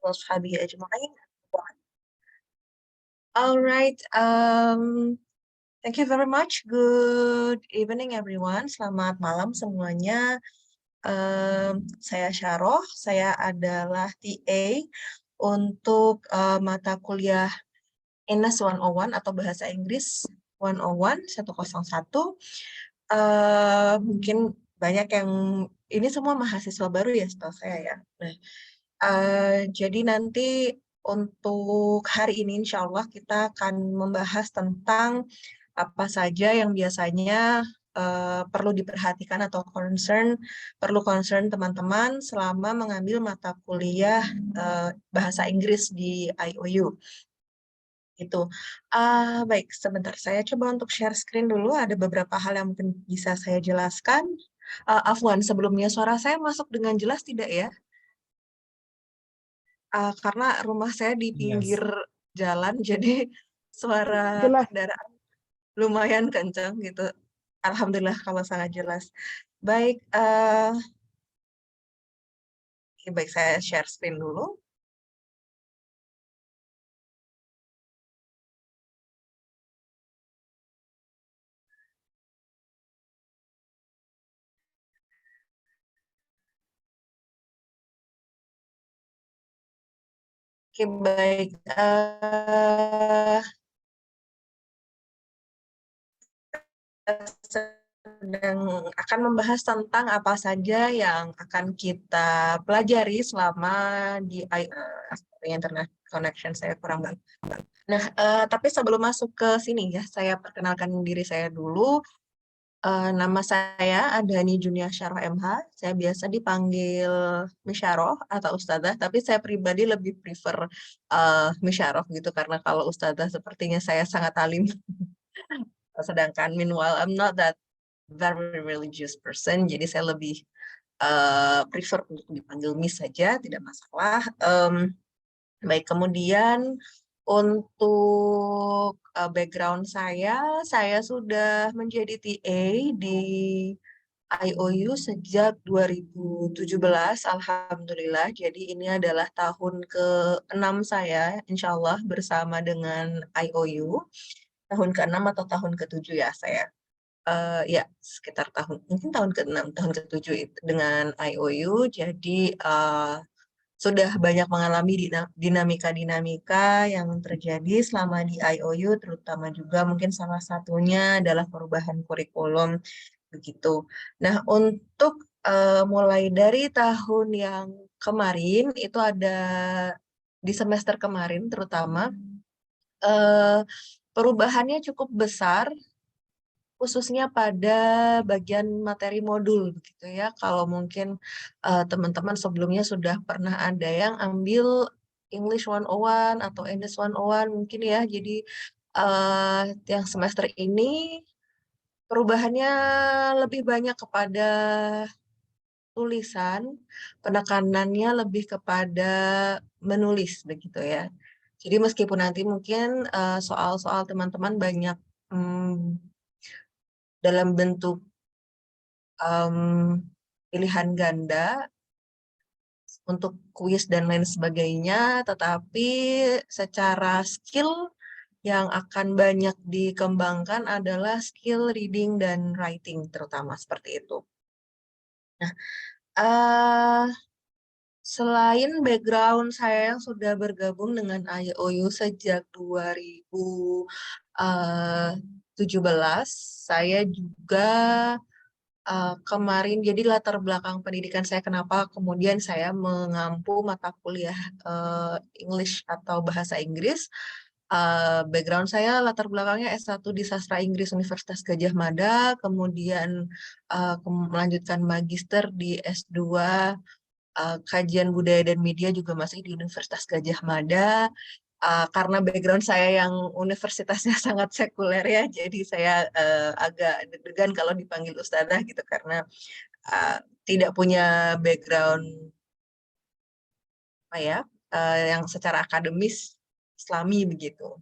وأصحابه أجمعين. All right, thank you very much. Good evening everyone. Selamat malam semuanya. Saya Syaroh, saya adalah TA untuk mata kuliah INES 101 atau Bahasa Inggris 101. Mungkin banyak yang ini semua mahasiswa baru ya setahu saya ya. Nah, jadi nanti untuk hari ini insya Allah kita akan membahas tentang apa saja yang biasanya perlu diperhatikan atau perlu concern teman-teman selama mengambil mata kuliah bahasa Inggris di IOU. Itu. Baik, sebentar saya coba untuk share screen dulu. Ada beberapa hal yang mungkin bisa saya jelaskan. Afwan, sebelumnya suara saya masuk dengan jelas tidak ya? Karena rumah saya di pinggir jalan, jadi suara Jelas. kendaraan lumayan kencang gitu. Alhamdulillah kalau sangat jelas. Baik, baik saya share screen dulu. Oke, baik. Sedang akan membahas tentang apa saja yang akan kita pelajari selama di internet connection saya kurang baik. Nah, tapi sebelum masuk ke sini ya, saya perkenalkan diri saya dulu. Nama saya Adhani Junia Syaroh MH. Saya biasa dipanggil Misyaroh atau Ustadzah, tapi saya pribadi lebih prefer Misyaroh gitu karena kalau Ustadzah sepertinya saya sangat alim. Sedangkan meanwhile I'm not that very religious person, jadi saya lebih prefer untuk dipanggil Miss saja, tidak masalah. Baik, kemudian untuk background saya sudah menjadi TA di IOU sejak 2017, Alhamdulillah. Jadi ini adalah tahun ke-6 saya, insya Allah bersama dengan IOU. Tahun ke-6 atau tahun ke-7 ya saya. Ya, sekitar mungkin tahun ke-6, tahun ke-7 dengan IOU. Jadi sudah banyak mengalami dinamika-dinamika yang terjadi selama di IOU, terutama juga mungkin salah satunya adalah perubahan kurikulum begitu. Nah, untuk mulai dari tahun yang kemarin itu ada di semester kemarin terutama perubahannya cukup besar khususnya pada bagian materi modul begitu ya. Kalau mungkin teman-teman sebelumnya sudah pernah ada yang ambil English 101 atau English 101 mungkin ya. Jadi yang semester ini perubahannya lebih banyak kepada tulisan, penekanannya lebih kepada menulis begitu ya. Jadi meskipun nanti mungkin soal-soal teman-teman banyak dalam bentuk pilihan ganda untuk kuis dan lain sebagainya, tetapi secara skill yang akan banyak dikembangkan adalah skill reading dan writing terutama seperti itu. Nah, selain background saya yang sudah bergabung dengan IOU sejak 2017, saya juga kemarin, jadi latar belakang pendidikan saya kenapa kemudian saya mengampu mata kuliah English atau bahasa Inggris. Background saya latar belakangnya S1 di Sastra Inggris Universitas Gadjah Mada, kemudian melanjutkan magister di S2 Kajian Budaya dan Media juga masih di Universitas Gadjah Mada. Karena background saya yang universitasnya sangat sekuler ya, jadi saya agak deg-degan kalau dipanggil ustadzah gitu karena tidak punya background apa ya yang secara akademis Islami begitu.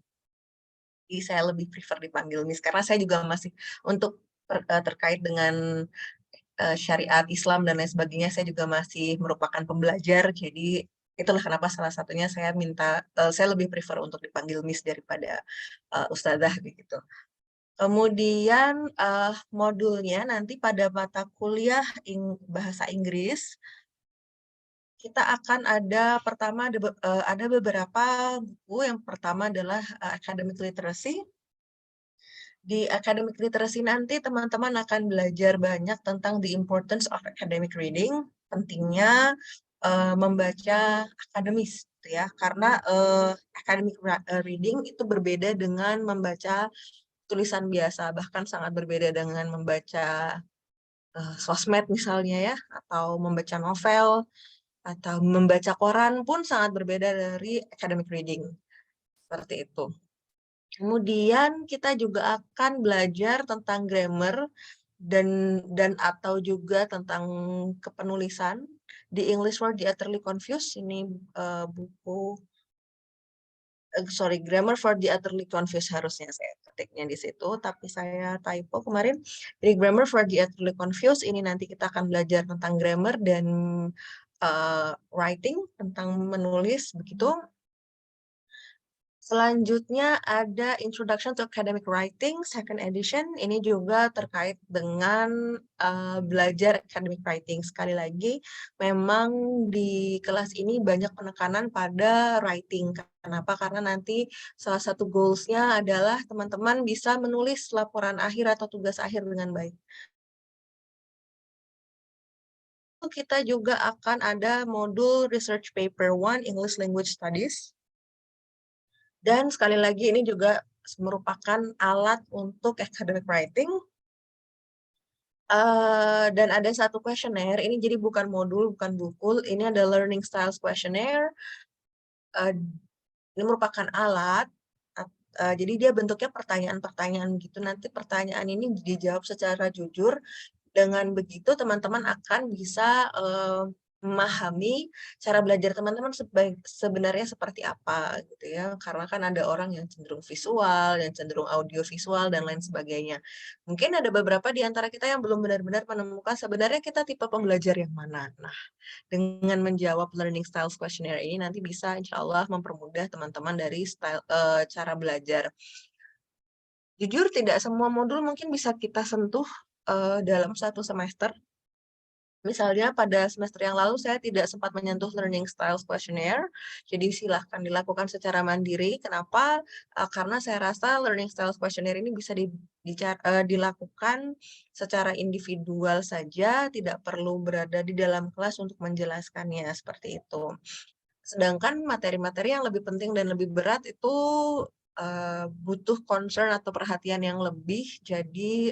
Jadi saya lebih prefer dipanggil Miss karena saya juga masih untuk terkait dengan syariat Islam dan lain sebagainya saya juga masih merupakan pembelajar, jadi Itulah kenapa salah satunya saya lebih prefer untuk dipanggil Miss daripada Ustadzah begitu. Kemudian modulnya nanti pada mata kuliah bahasa Inggris kita akan ada beberapa buku. Yang pertama adalah academic literacy. Di academic literacy nanti teman-teman akan belajar banyak tentang the importance of academic reading, pentingnya membaca akademis, gitu ya. Karena academic reading itu berbeda dengan membaca tulisan biasa, bahkan sangat berbeda dengan membaca sosmed misalnya ya, atau membaca novel, atau membaca koran pun sangat berbeda dari academic reading. Seperti itu. Kemudian kita juga akan belajar tentang grammar dan atau juga tentang kepenulisan. Di English Word the Utterly Confused, ini buku Grammar for the Utterly Confused harusnya saya ketiknya di situ, tapi saya typo kemarin. Jadi Grammar for the Utterly Confused ini nanti kita akan belajar tentang grammar dan writing, tentang menulis begitu. Selanjutnya ada Introduction to Academic Writing, second edition. Ini juga terkait dengan belajar academic writing. Sekali lagi, memang di kelas ini banyak penekanan pada writing. Kenapa? Karena nanti salah satu goals-nya adalah teman-teman bisa menulis laporan akhir atau tugas akhir dengan baik. Kita juga akan ada modul Research Paper 1 English Language Studies. Dan sekali lagi ini juga merupakan alat untuk academic writing. Dan ada satu questionnaire, ini jadi bukan modul, bukan buku, ini ada learning styles questionnaire. Ini merupakan alat, jadi dia bentuknya pertanyaan-pertanyaan gitu. Nanti pertanyaan ini dijawab secara jujur. Dengan begitu teman-teman akan bisa memahami cara belajar teman-teman sebenarnya seperti apa gitu ya, karena kan ada orang yang cenderung visual, yang cenderung audio visual dan lain sebagainya. Mungkin ada beberapa di antara kita yang belum benar-benar menemukan sebenarnya kita tipe pembelajar yang mana. Nah, dengan menjawab learning styles questionnaire ini nanti bisa insya Allah mempermudah teman-teman dari cara belajar. Jujur tidak semua modul mungkin bisa kita sentuh dalam satu semester. Misalnya pada semester yang lalu saya tidak sempat menyentuh learning styles questionnaire, jadi silahkan dilakukan secara mandiri. Kenapa? Karena saya rasa learning styles questionnaire ini bisa dilakukan secara individual saja, tidak perlu berada di dalam kelas untuk menjelaskannya, seperti itu. Sedangkan materi-materi yang lebih penting dan lebih berat itu butuh concern atau perhatian yang lebih, jadi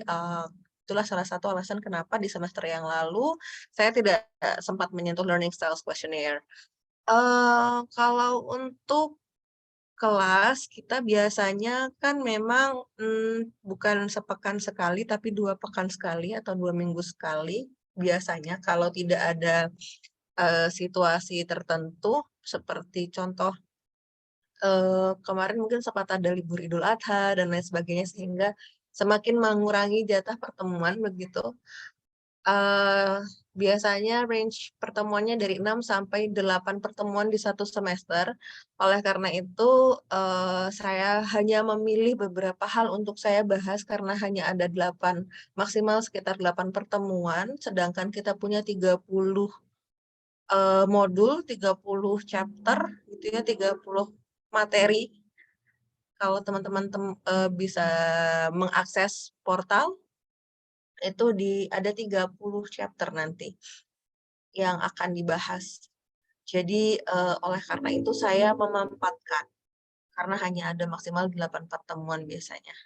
itulah salah satu alasan kenapa di semester yang lalu saya tidak sempat menyentuh learning styles questionnaire. Kalau untuk kelas, kita biasanya kan memang bukan sepekan sekali, tapi 2 pekan sekali atau 2 minggu sekali. Biasanya kalau tidak ada situasi tertentu, seperti contoh kemarin mungkin sempat ada libur Idul Adha dan lain sebagainya, sehingga semakin mengurangi jatah pertemuan begitu. Biasanya range pertemuannya dari 6 sampai 8 pertemuan di satu semester. Oleh karena itu, saya hanya memilih beberapa hal untuk saya bahas karena hanya ada 8, maksimal sekitar 8 pertemuan, sedangkan kita punya 30 modul, 30 chapter, gitu ya, 30 materi. Kalau teman-teman bisa mengakses portal, itu ada 30 chapter nanti yang akan dibahas. Jadi oleh karena itu saya memampatkan, karena hanya ada maksimal 8 pertemuan biasanya.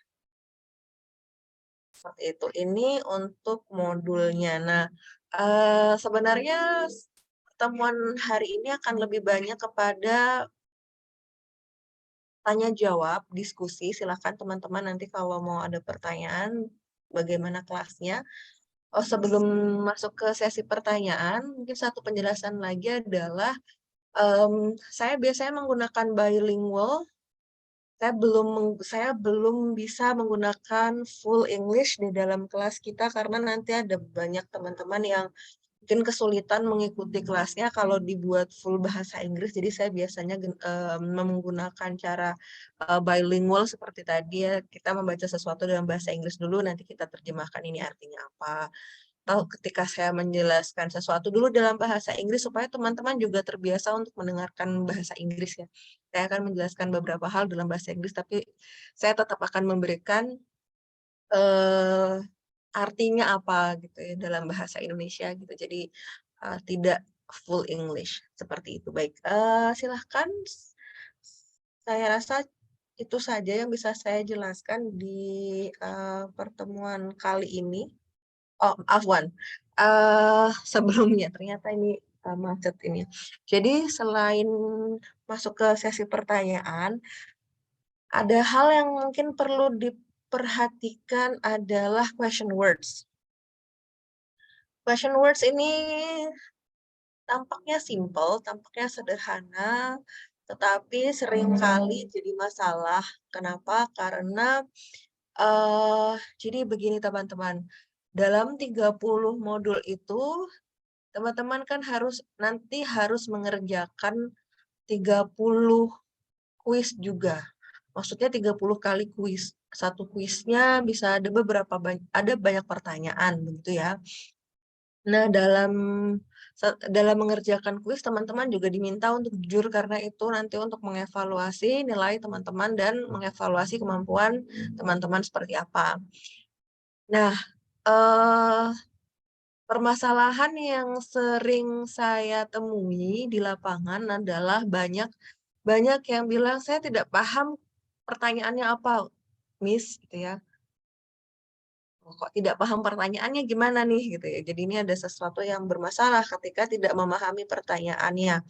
Seperti itu. Ini untuk modulnya. Nah, sebenarnya pertemuan hari ini akan lebih banyak kepada tanya jawab, diskusi. Silahkan teman-teman nanti kalau mau ada pertanyaan, bagaimana kelasnya. Oh, sebelum masuk ke sesi pertanyaan, mungkin satu penjelasan lagi adalah saya biasanya menggunakan bilingual. Saya belum bisa menggunakan full English di dalam kelas kita karena nanti ada banyak teman-teman yang mungkin kesulitan mengikuti kelasnya kalau dibuat full bahasa Inggris. Jadi saya biasanya menggunakan cara bilingual seperti tadi ya. Kita membaca sesuatu dalam bahasa Inggris dulu, nanti kita terjemahkan ini artinya apa. Atau ketika saya menjelaskan sesuatu dulu dalam bahasa Inggris supaya teman-teman juga terbiasa untuk mendengarkan bahasa Inggris ya. Saya akan menjelaskan beberapa hal dalam bahasa Inggris, tapi saya tetap akan memberikan artinya apa gitu ya dalam bahasa Indonesia gitu. Jadi tidak full English seperti itu. Baik, silahkan. Saya rasa itu saja yang bisa saya jelaskan di pertemuan kali ini. Oh, afwan. Sebelumnya ternyata ini macet ini. Jadi selain masuk ke sesi pertanyaan, ada hal yang mungkin perlu diperhatikan adalah question words. Question words ini tampaknya simple, tampaknya sederhana, tetapi seringkali jadi masalah. Kenapa? Karena jadi begini teman-teman, dalam 30 modul itu, teman-teman kan nanti harus mengerjakan 30 kuis juga. Maksudnya 30 kali kuis. Satu kuisnya bisa ada banyak pertanyaan begitu ya. Nah, dalam mengerjakan kuis, teman-teman juga diminta untuk jujur karena itu nanti untuk mengevaluasi nilai teman-teman dan mengevaluasi kemampuan teman-teman seperti apa. Nah, permasalahan yang sering saya temui di lapangan adalah banyak yang bilang, "Saya tidak paham pertanyaannya apa, Miss," gitu ya. Kok tidak paham pertanyaannya gimana nih gitu ya. Jadi ini ada sesuatu yang bermasalah ketika tidak memahami pertanyaannya.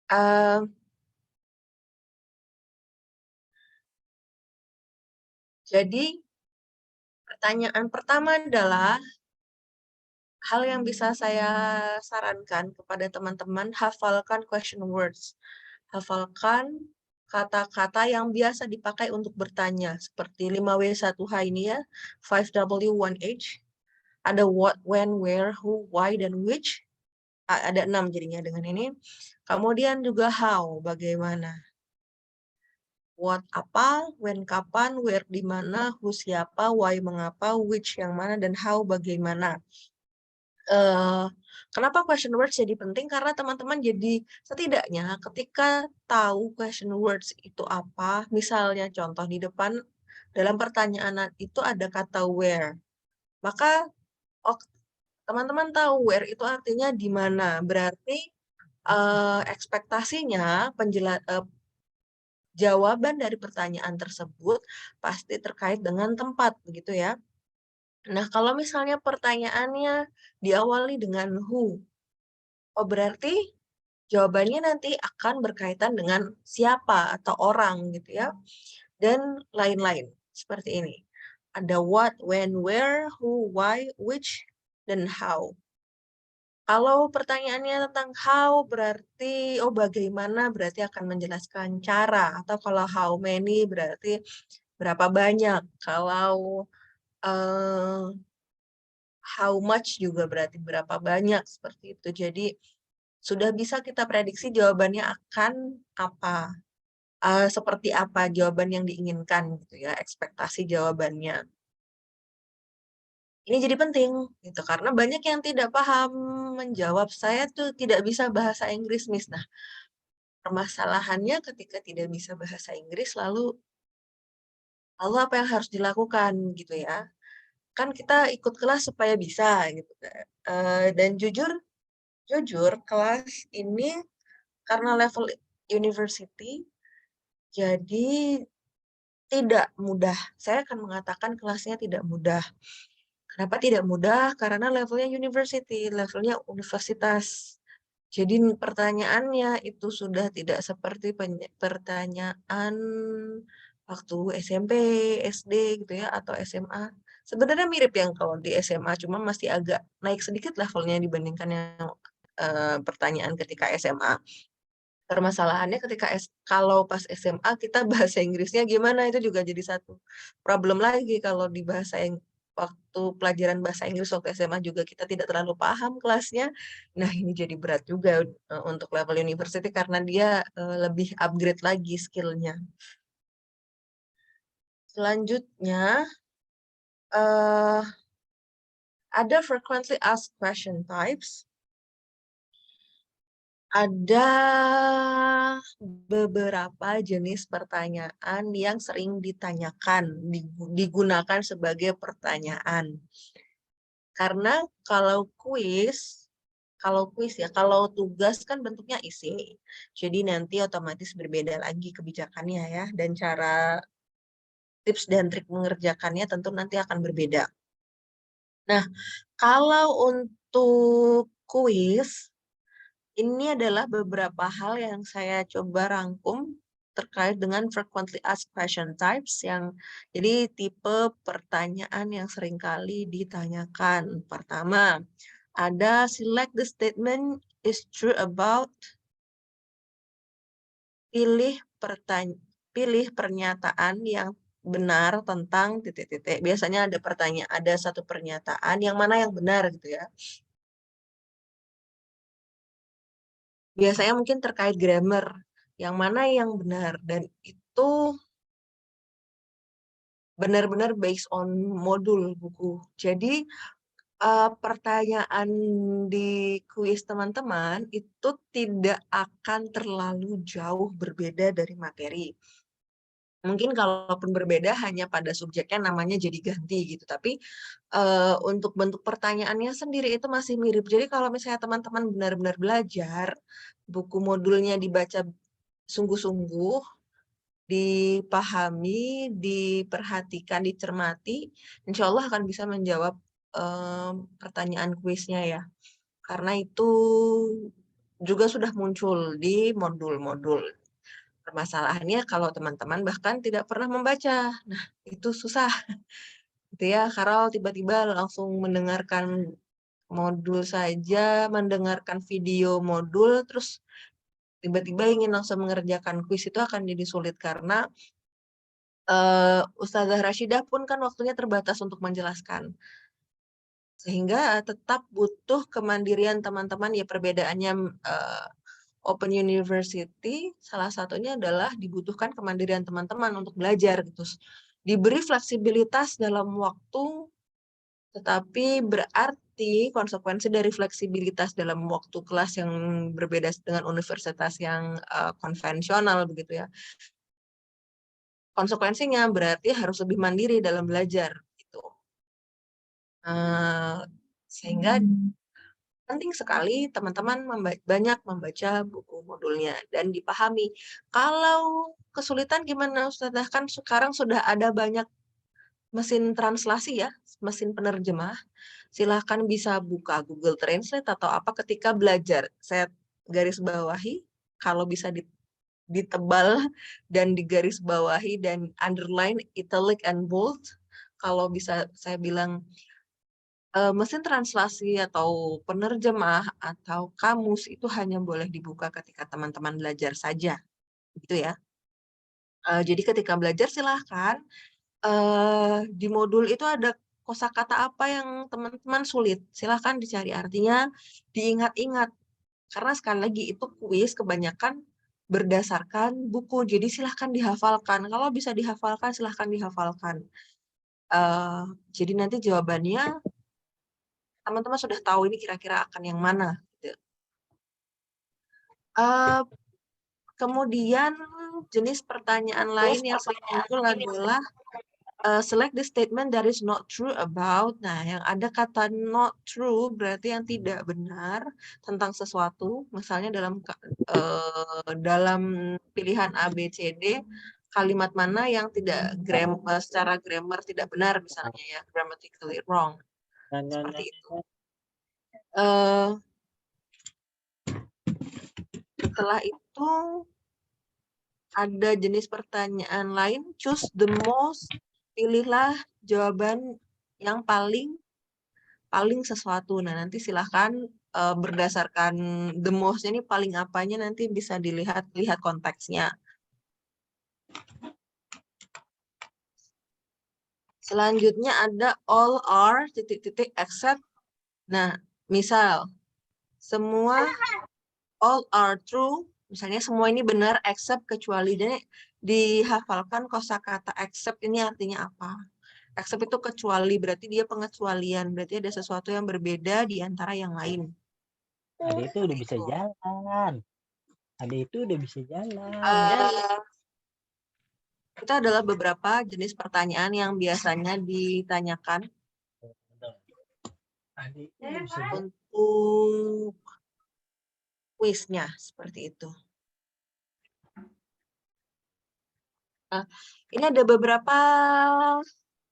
Eee, jadi pertanyaan pertama adalah hal yang bisa saya sarankan kepada teman-teman, hafalkan question words. Hafalkan kata-kata yang biasa dipakai untuk bertanya, seperti 5W1H ini ya, 5W1H, ada what, when, where, who, why, dan which. Ada 6 jadinya dengan ini. Kemudian juga how, bagaimana. What apa, when kapan, where di mana, who siapa, why mengapa, which yang mana, dan how bagaimana. Kenapa question words jadi penting? Karena teman-teman jadi setidaknya ketika tahu question words itu apa, misalnya contoh di depan dalam pertanyaan itu ada kata where, maka oh, teman-teman tahu where itu artinya di mana. Berarti ekspektasinya jawaban dari pertanyaan tersebut pasti terkait dengan tempat, begitu ya. Nah, kalau misalnya pertanyaannya diawali dengan who, oh berarti jawabannya nanti akan berkaitan dengan siapa atau orang gitu ya. Dan lain-lain seperti ini. Ada what, when, where, who, why, which, dan how. Kalau pertanyaannya tentang how berarti oh bagaimana berarti akan menjelaskan cara, atau kalau how many berarti berapa banyak. Kalau uh, how much juga berarti berapa banyak seperti itu. Jadi sudah bisa kita prediksi jawabannya akan apa, seperti apa jawaban yang diinginkan gitu ya, ekspektasi jawabannya. Ini jadi penting gitu karena banyak yang tidak paham menjawab, saya tuh tidak bisa bahasa Inggris, Miss. Nah, permasalahannya ketika tidak bisa bahasa Inggris lalu apa yang harus dilakukan gitu ya. Kan kita ikut kelas supaya bisa gitu kan. Dan jujur kelas ini karena level university jadi tidak mudah. Saya akan mengatakan kelasnya tidak mudah. Kenapa tidak mudah? Karena levelnya university, levelnya universitas. Jadi pertanyaannya itu sudah tidak seperti pertanyaan waktu SMP, SD gitu ya, atau SMA. Sebenarnya mirip yang kalau di SMA, cuma masih agak naik sedikit levelnya dibandingkan yang pertanyaan ketika SMA. Permasalahannya ketika kalau pas SMA kita bahasa Inggrisnya gimana, itu juga jadi satu problem lagi kalau di bahasa waktu pelajaran bahasa Inggris waktu SMA juga kita tidak terlalu paham kelasnya. Nah, ini jadi berat juga untuk level university karena dia lebih upgrade lagi skill-nya. Selanjutnya, ada frequently asked question types. Ada beberapa jenis pertanyaan yang sering ditanyakan, digunakan sebagai pertanyaan. Karena kalau kuis ya, kalau tugas kan bentuknya isi. Jadi nanti otomatis berbeda lagi kebijakannya ya, dan cara tips dan trik mengerjakannya tentu nanti akan berbeda. Nah, kalau untuk kuis, ini adalah beberapa hal yang saya coba rangkum terkait dengan frequently asked question types jadi tipe pertanyaan yang seringkali ditanyakan. Pertama, ada select the statement is true about, pilih pernyataan yang benar tentang titik-titik. Biasanya ada satu pernyataan yang mana yang benar gitu ya. Biasanya mungkin terkait grammar, yang mana yang benar, dan itu benar-benar based on modul buku. Jadi pertanyaan di kuis teman-teman itu tidak akan terlalu jauh berbeda dari materi. Mungkin kalaupun berbeda hanya pada subjeknya namanya jadi ganti gitu, tapi untuk bentuk pertanyaannya sendiri itu masih mirip. Jadi kalau misalnya teman-teman benar-benar belajar, buku modulnya dibaca sungguh-sungguh, dipahami, diperhatikan, dicermati, insya Allah akan bisa menjawab pertanyaan kuisnya ya. Karena itu juga sudah muncul di modul-modul. Permasalahannya kalau teman-teman bahkan tidak pernah membaca. Nah, itu susah. Gitu ya, kalau tiba-tiba langsung mendengarkan modul saja, mendengarkan video modul, terus tiba-tiba ingin langsung mengerjakan kuis itu akan jadi sulit karena Ustazah Rashidah pun kan waktunya terbatas untuk menjelaskan. Sehingga tetap butuh kemandirian teman-teman, ya perbedaannya Open University, salah satunya adalah dibutuhkan kemandirian teman-teman untuk belajar gitu. Diberi fleksibilitas dalam waktu, tetapi berarti konsekuensi dari fleksibilitas dalam waktu kelas yang berbeda dengan universitas yang konvensional begitu ya. Konsekuensinya berarti harus lebih mandiri dalam belajar gitu. Sehingga penting sekali teman-teman banyak membaca buku modulnya dan dipahami. Kalau kesulitan gimana Ustazah? Kan sekarang sudah ada banyak mesin translasi ya, mesin penerjemah. Silahkan bisa buka Google Translate atau apa ketika belajar. Saya garis bawahi, kalau bisa ditebal dan digaris bawahi dan underline, italic and bold. Kalau bisa saya bilang mesin translasi atau penerjemah atau kamus itu hanya boleh dibuka ketika teman-teman belajar saja, gitu ya. Jadi ketika belajar silahkan di modul itu ada kosakata apa yang teman-teman sulit, silahkan dicari artinya, diingat-ingat. Karena sekali lagi itu kuis kebanyakan berdasarkan buku, jadi silahkan dihafalkan. Kalau bisa dihafalkan, silahkan dihafalkan. Jadi nanti jawabannya teman-teman sudah tahu ini kira-kira akan yang mana. Gitu. Kemudian jenis pertanyaan lain yang sering muncul adalah select the statement that is not true about. Nah, yang ada kata not true berarti yang tidak benar tentang sesuatu. Misalnya dalam pilihan A, B, C, D, kalimat mana yang tidak secara grammar tidak benar misalnya ya, grammatically wrong. Seperti itu. Setelah itu ada jenis pertanyaan lain, choose the most, pilihlah jawaban yang paling sesuatu. Nah, nanti silahkan berdasarkan the most ini paling apanya nanti bisa lihat konteksnya. Selanjutnya ada all are titik-titik except. Nah, misal semua all are true, misalnya semua ini benar except kecuali, dan dihafalkan kosakata except ini artinya apa. Except itu kecuali, berarti dia pengecualian, berarti ada sesuatu yang berbeda di antara yang lain. Ada itu udah bisa jalan. Ada itu udah bisa jalan. Itu adalah beberapa jenis pertanyaan yang biasanya ditanyakan Ada itu udah bisa jalan. untuk kuisnya, seperti itu. Nah, ini ada beberapa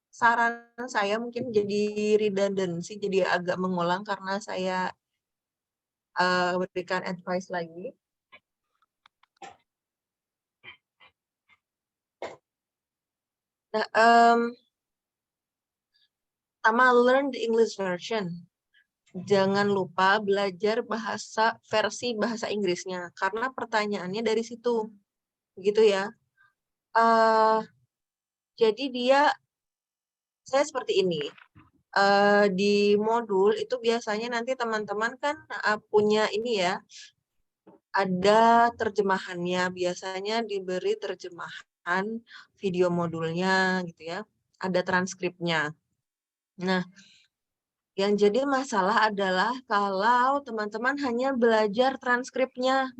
saran saya, mungkin jadi redundancy, jadi agak mengulang karena saya berikan advice lagi. Nah, pertama, learn the English version. Jangan lupa belajar versi bahasa Inggrisnya, karena pertanyaannya dari situ, gitu ya. Jadi saya seperti ini. Di modul itu biasanya nanti teman-teman kan punya ini ya, ada terjemahannya, biasanya diberi terjemahan video modulnya gitu ya, ada transkripnya. Nah, yang jadi masalah adalah kalau teman-teman hanya belajar transkripnya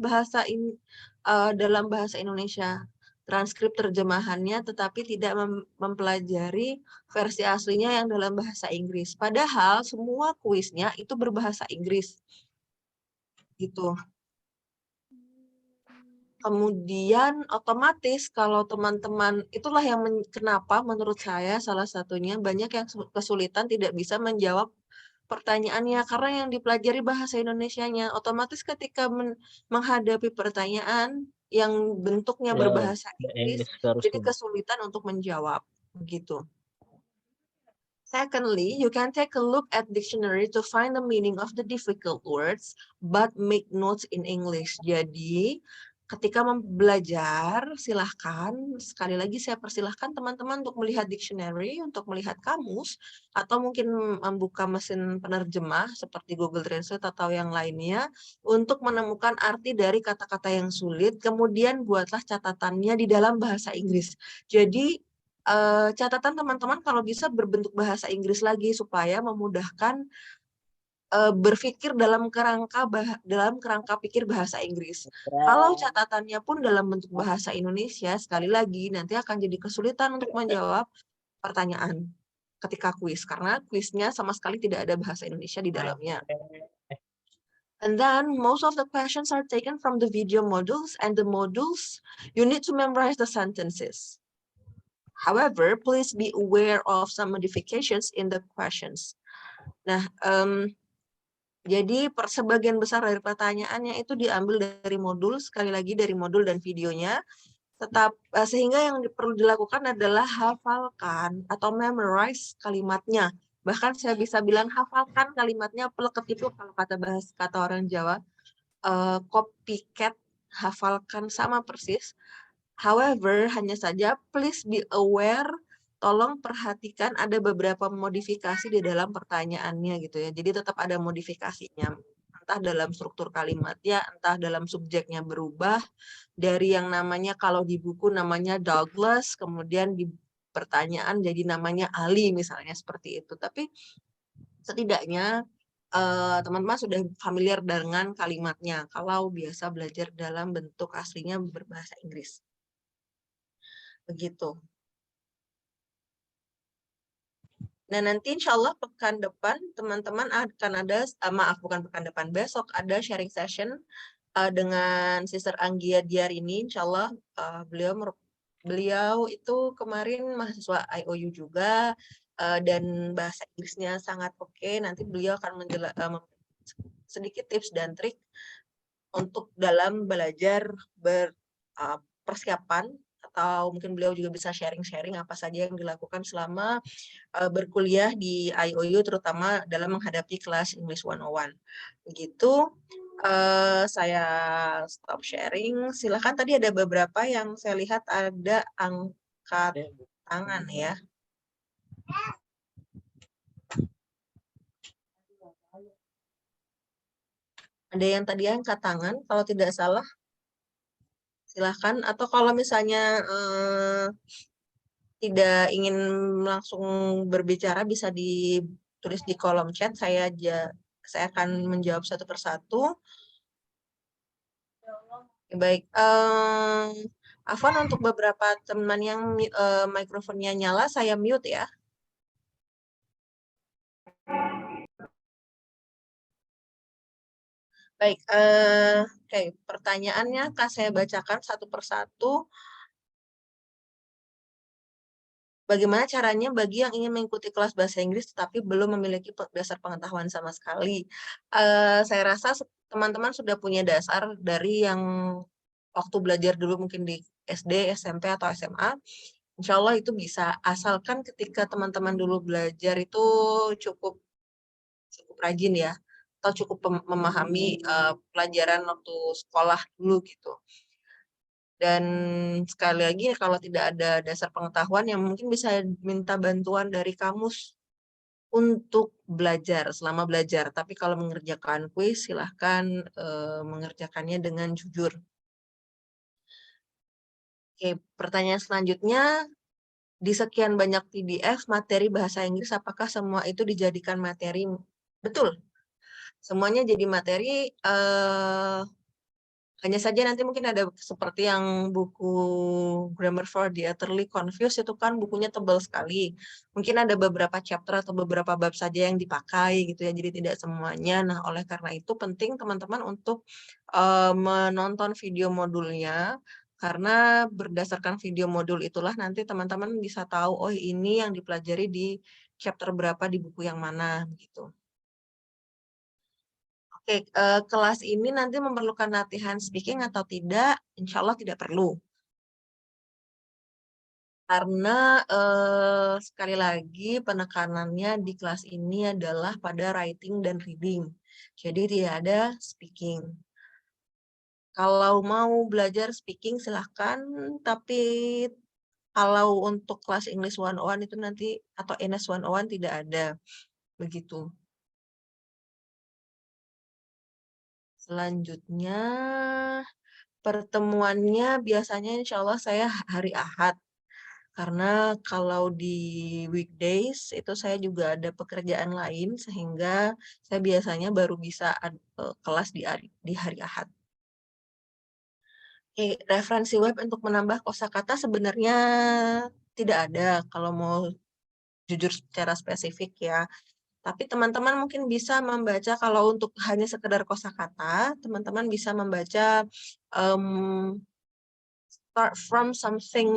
dalam bahasa Indonesia, transkrip terjemahannya, tetapi tidak mempelajari versi aslinya yang dalam bahasa Inggris. Padahal semua kuisnya itu berbahasa Inggris, gitu. Kemudian otomatis kalau teman-teman, itulah yang kenapa menurut saya salah satunya banyak yang kesulitan tidak bisa menjawab pertanyaannya, karena yang dipelajari bahasa Indonesianya. Otomatis ketika menghadapi pertanyaan yang bentuknya Ya, berbahasa Inggris, harus jadi kesulitan untuk menjawab, begitu. Secondly, you can take a look at dictionary to find the meaning of the difficult words, but make notes in English. Jadi, ketika belajar, silahkan, sekali lagi saya persilahkan teman-teman untuk melihat dictionary, untuk melihat kamus, atau mungkin membuka mesin penerjemah seperti Google Translate atau yang lainnya, untuk menemukan arti dari kata-kata yang sulit, kemudian buatlah catatannya di dalam bahasa Inggris. Jadi, catatan teman-teman kalau bisa berbentuk bahasa Inggris lagi supaya memudahkan berpikir dalam kerangka pikir bahasa Inggris. Kalau catatannya pun dalam bentuk bahasa Indonesia, sekali lagi nanti akan jadi kesulitan untuk menjawab pertanyaan ketika kuis, karena kuisnya sama sekali tidak ada bahasa Indonesia di dalamnya. And then most of the questions are taken from the video modules, and the modules you need to memorize the sentences. However, please be aware of some modifications in the questions. Nah, jadi sebagian besar dari pertanyaannya itu diambil dari modul, sekali lagi dari modul dan videonya. Sehingga yang perlu dilakukan adalah hafalkan atau memorize kalimatnya. Bahkan saya bisa bilang hafalkan kalimatnya, peleket itu kalau kata orang Jawa, copycat, hafalkan sama persis. However, hanya saja please be aware, tolong perhatikan ada beberapa modifikasi di dalam pertanyaannya gitu ya. Jadi tetap ada modifikasinya. Entah dalam struktur kalimatnya, entah dalam subjeknya berubah. Dari yang namanya kalau di buku namanya Douglas, kemudian di pertanyaan jadi namanya Ali misalnya, seperti itu. Tapi setidaknya teman-teman sudah familiar dengan kalimatnya kalau biasa belajar dalam bentuk aslinya berbahasa Inggris. Begitu. Nah, nanti insya Allah pekan depan teman-teman akan ada, bukan pekan depan, besok ada sharing session dengan Sister Anggia Diarini. Insya Allah beliau itu kemarin mahasiswa IOU juga, dan bahasa Inggrisnya sangat oke. Nanti beliau akan sedikit tips dan trik untuk dalam belajar persiapan, atau mungkin beliau juga bisa sharing-sharing apa saja yang dilakukan selama berkuliah di IOU, terutama dalam menghadapi kelas English 101. Begitu, saya stop sharing. Silakan, tadi ada beberapa yang saya lihat ada angkat tangan ya. Ada yang tadi angkat tangan, kalau tidak salah, silahkan. Atau kalau misalnya tidak ingin langsung berbicara, bisa ditulis di kolom chat. Saya akan menjawab satu persatu. Baik, Afwan, untuk beberapa teman yang mikrofonnya nyala, saya mute ya. Baik, oke, pertanyaannya akan saya bacakan satu persatu. Bagaimana caranya bagi yang ingin mengikuti kelas bahasa Inggris tetapi belum memiliki dasar pengetahuan sama sekali? Saya rasa teman-teman sudah punya dasar dari yang waktu belajar dulu mungkin di SD, SMP, atau SMA. Insya Allah itu bisa, asalkan ketika teman-teman dulu belajar itu cukup rajin ya, atau cukup memahami pelajaran waktu sekolah dulu gitu. Dan sekali lagi, kalau tidak ada dasar pengetahuan, yang mungkin bisa minta bantuan dari kamus untuk belajar, selama belajar. Tapi kalau mengerjakan kuis, silahkan mengerjakannya dengan jujur. Oke, pertanyaan selanjutnya, di sekian banyak PDF materi bahasa Inggris, apakah semua itu dijadikan materi? Betul, semuanya jadi materi. Hanya saja nanti mungkin ada seperti yang buku Grammar for the Utterly Confused, itu kan bukunya tebal sekali. Mungkin ada beberapa chapter atau beberapa bab saja yang dipakai gitu ya, jadi tidak semuanya. Nah, oleh karena itu penting teman-teman untuk menonton video modulnya, karena berdasarkan video modul itulah nanti teman-teman bisa tahu, oh ini yang dipelajari di chapter berapa di buku yang mana gitu. Oke, kelas ini nanti memerlukan latihan speaking atau tidak? Insya Allah tidak perlu. Karena sekali lagi penekanannya di kelas ini adalah pada writing dan reading. Jadi tidak ada speaking. Kalau mau belajar speaking silahkan, tapi kalau untuk kelas English 101 itu nanti, atau NS 101 tidak ada. Begitu. Selanjutnya, pertemuannya biasanya insya Allah saya hari Ahad. Karena kalau di weekdays itu saya juga ada pekerjaan lain, sehingga saya biasanya baru bisa kelas di hari Ahad. Referensi web untuk menambah kosakata sebenarnya tidak ada kalau mau jujur secara spesifik ya. Tapi teman-teman mungkin bisa membaca, kalau untuk hanya sekedar kosakata, teman-teman bisa membaca start from something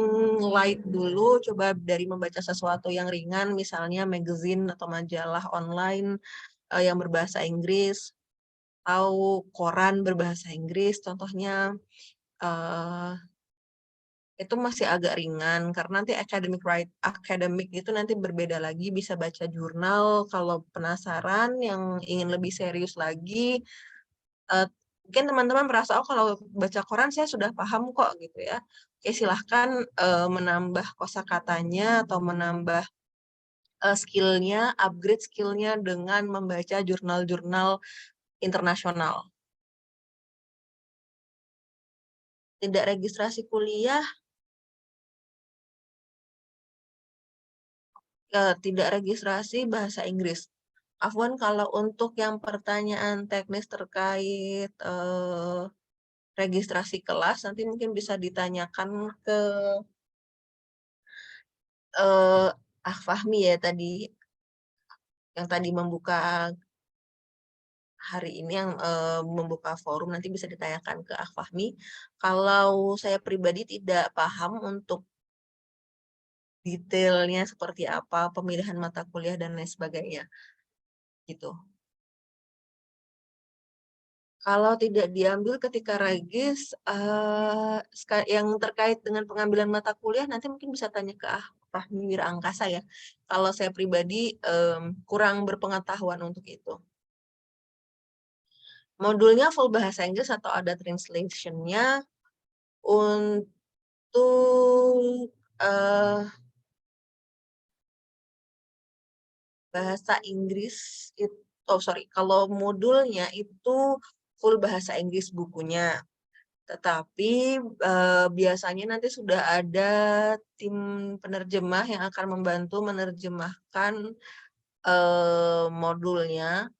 light dulu, coba dari membaca sesuatu yang ringan, misalnya magazine atau majalah online yang berbahasa Inggris, atau koran berbahasa Inggris, contohnya. Itu masih agak ringan, karena nanti academic itu nanti berbeda lagi, bisa baca jurnal. Kalau penasaran yang ingin lebih serius lagi, mungkin teman-teman merasa, oh kalau baca koran saya sudah paham kok gitu ya. Oke, silahkan menambah kosakatanya atau menambah skillnya, upgrade skillnya dengan membaca jurnal-jurnal internasional. Tidak registrasi kuliah, tidak registrasi bahasa Inggris. Afwan, kalau untuk yang pertanyaan teknis terkait registrasi kelas, nanti mungkin bisa ditanyakan ke Fahmi ya tadi, yang tadi membuka hari ini, yang membuka forum, nanti bisa ditanyakan ke Fahmi. Kalau saya pribadi tidak paham untuk detailnya seperti apa, pemilihan mata kuliah dan lain sebagainya, gitu. Kalau tidak diambil ketika regis, yang terkait dengan pengambilan mata kuliah, nanti mungkin bisa tanya ke Fahmi Wirangkasa ya. Kalau saya pribadi kurang berpengetahuan untuk itu. Modulnya full bahasa Inggris atau ada translation-nya? Untuk bahasa Inggris kalau modulnya itu full bahasa Inggris bukunya. Tetapi biasanya nanti sudah ada tim penerjemah yang akan membantu menerjemahkan modulnya.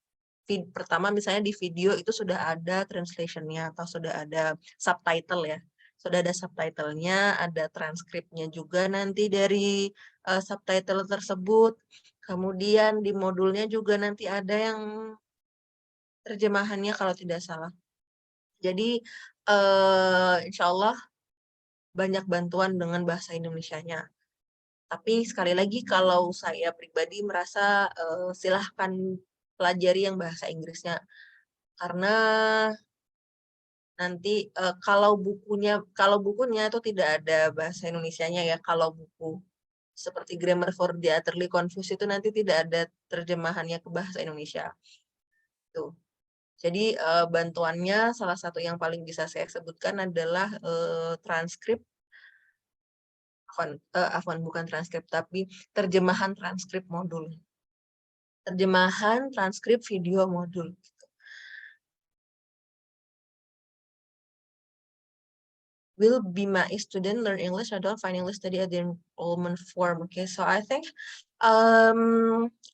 Pertama misalnya di video itu sudah ada translation-nya atau sudah ada subtitle ya. Sudah ada subtitlenya, ada transkripnya juga nanti dari subtitle tersebut. Kemudian di modulnya juga nanti ada yang terjemahannya kalau tidak salah. Jadi insya Allah banyak bantuan dengan bahasa Indonesianya. Tapi sekali lagi kalau saya pribadi merasa silahkan pelajari yang bahasa Inggrisnya. Karena nanti kalau bukunya itu tidak ada bahasa Indonesianya ya, kalau buku seperti Grammar for the Utterly Confused itu nanti tidak ada terjemahannya ke bahasa Indonesia. Tuh. Jadi bantuannya salah satu yang paling bisa saya sebutkan adalah transkrip, bukan transkrip tapi terjemahan transkrip modul. Terjemahan transkrip video modul. Will be my student learn English? I don't find English study at the enrollment form. Okay, so I think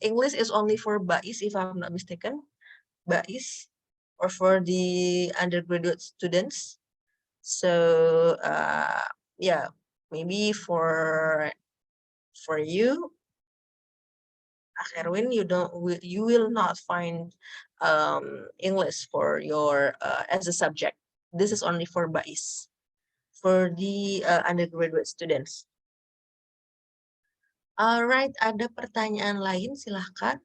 English is only for BAIS if I'm not mistaken. BAIS or for the undergraduate students. So yeah, maybe for you, Herwin, you will not find English for your as a subject. This is only for BAIS. For the undergraduate students. Alright, ada pertanyaan lain, silahkan.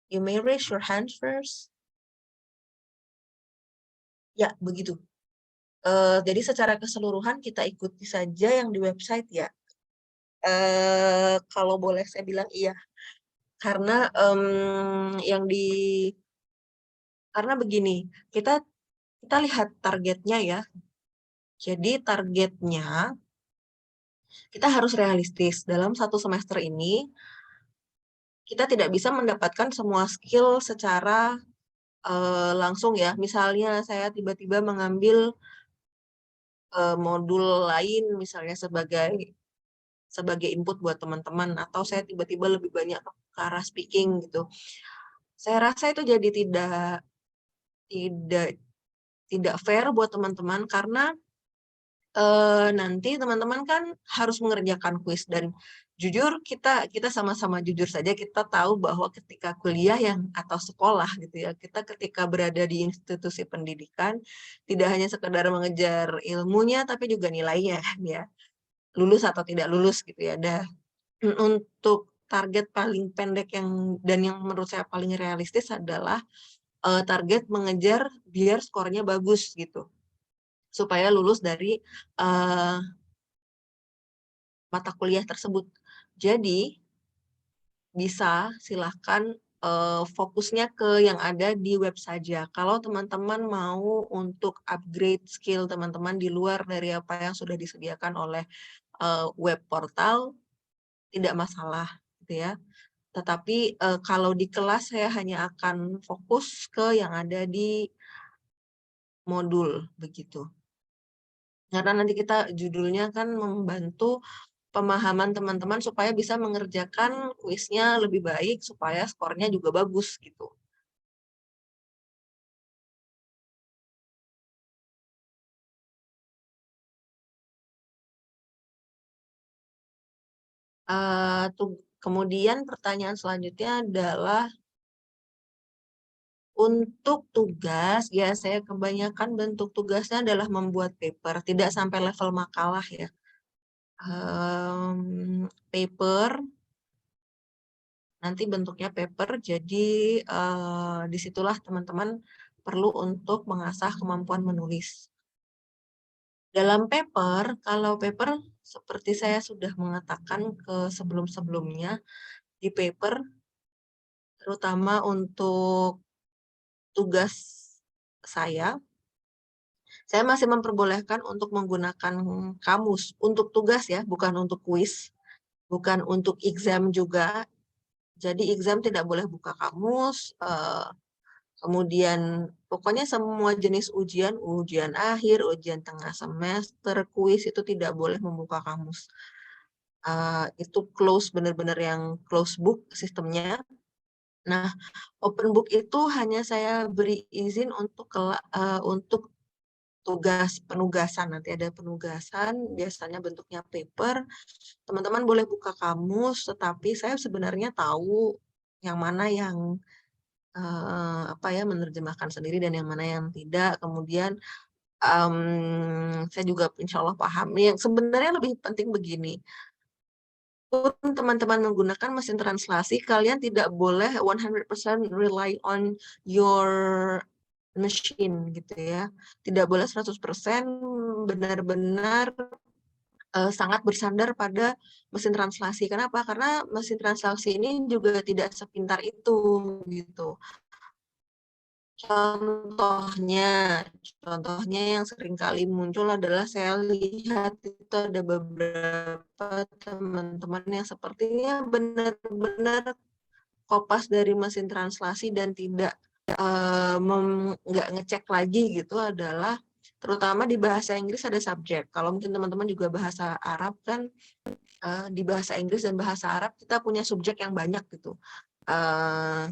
You may raise your hand first. Ya, begitu. Jadi secara keseluruhan kita ikuti saja yang di website ya. Kalau boleh saya bilang iya. Karena karena begini, kita lihat targetnya ya. Jadi targetnya kita harus realistis. Dalam satu semester ini, kita tidak bisa mendapatkan semua skill secara langsung ya. Misalnya saya tiba-tiba mengambil modul lain, misalnya sebagai input buat teman-teman, atau saya tiba-tiba lebih banyak ke arah speaking gitu. Saya rasa itu jadi tidak fair buat teman-teman karena nanti teman-teman kan harus mengerjakan kuis dan jujur kita sama-sama jujur saja kita tahu bahwa ketika kuliah atau sekolah gitu ya, kita ketika berada di institusi pendidikan tidak hanya sekedar mengejar ilmunya tapi juga nilainya ya, lulus atau tidak lulus gitu ya. Untuk target paling pendek yang menurut saya paling realistis adalah target mengejar biar skornya bagus gitu, supaya lulus dari mata kuliah tersebut. Jadi bisa silahkan fokusnya ke yang ada di web saja. Kalau teman-teman mau untuk upgrade skill teman-teman di luar dari apa yang sudah disediakan oleh web portal, tidak masalah gitu ya. Tetapi kalau di kelas saya hanya akan fokus ke yang ada di modul begitu. Karena nanti kita judulnya kan membantu pemahaman teman-teman supaya bisa mengerjakan kuisnya lebih baik, supaya skornya juga bagus gitu. Kemudian pertanyaan selanjutnya adalah untuk tugas, ya saya kebanyakan bentuk tugasnya adalah membuat paper, tidak sampai level makalah ya. Paper, nanti bentuknya paper, jadi disitulah teman-teman perlu untuk mengasah kemampuan menulis. Dalam paper, kalau paper seperti saya sudah mengatakan ke sebelum-sebelumnya, di paper terutama untuk tugas saya masih memperbolehkan untuk menggunakan kamus untuk tugas ya, bukan untuk kuis, bukan untuk exam juga. Jadi exam tidak boleh buka kamus, kemudian pokoknya semua jenis ujian, ujian akhir, ujian tengah semester, kuis itu tidak boleh membuka kamus. Itu close, benar-benar yang close book sistemnya. Nah, open book itu hanya saya beri izin untuk penugasan. Nanti ada penugasan, biasanya bentuknya paper. Teman-teman boleh buka kamus, tetapi saya sebenarnya tahu yang mana yang menerjemahkan sendiri dan yang mana yang tidak. Kemudian saya juga insya Allah paham. Yang sebenarnya lebih penting begini, pun teman-teman menggunakan mesin translasi, kalian tidak boleh 100% rely on your machine gitu ya. Tidak boleh 100% benar-benar sangat bersandar pada mesin translasi. Kenapa? Karena mesin translasi ini juga tidak sepintar itu gitu. Contohnya, contohnya yang sering kali muncul adalah saya lihat itu ada beberapa teman-teman yang sepertinya benar-benar kopas dari mesin translasi dan tidak nggak ngecek lagi gitu adalah terutama di bahasa Inggris ada subjek. Kalau mungkin teman-teman juga bahasa Arab kan, di bahasa Inggris dan bahasa Arab kita punya subjek yang banyak gitu.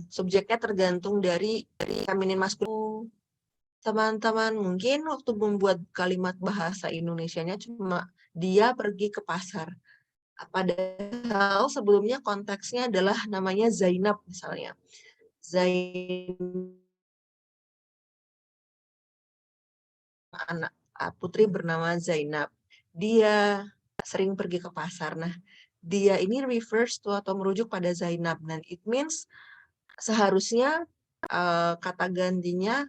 Subjeknya tergantung dari feminin maskulin. Teman-teman mungkin waktu membuat kalimat bahasa Indonesianya cuma dia pergi ke pasar. Padahal sebelumnya konteksnya adalah namanya Zainab misalnya. Zainab, anak putri bernama Zainab. Dia sering pergi ke pasar. Nah, dia ini refers to atau merujuk pada Zainab. Dan it means seharusnya kata gantinya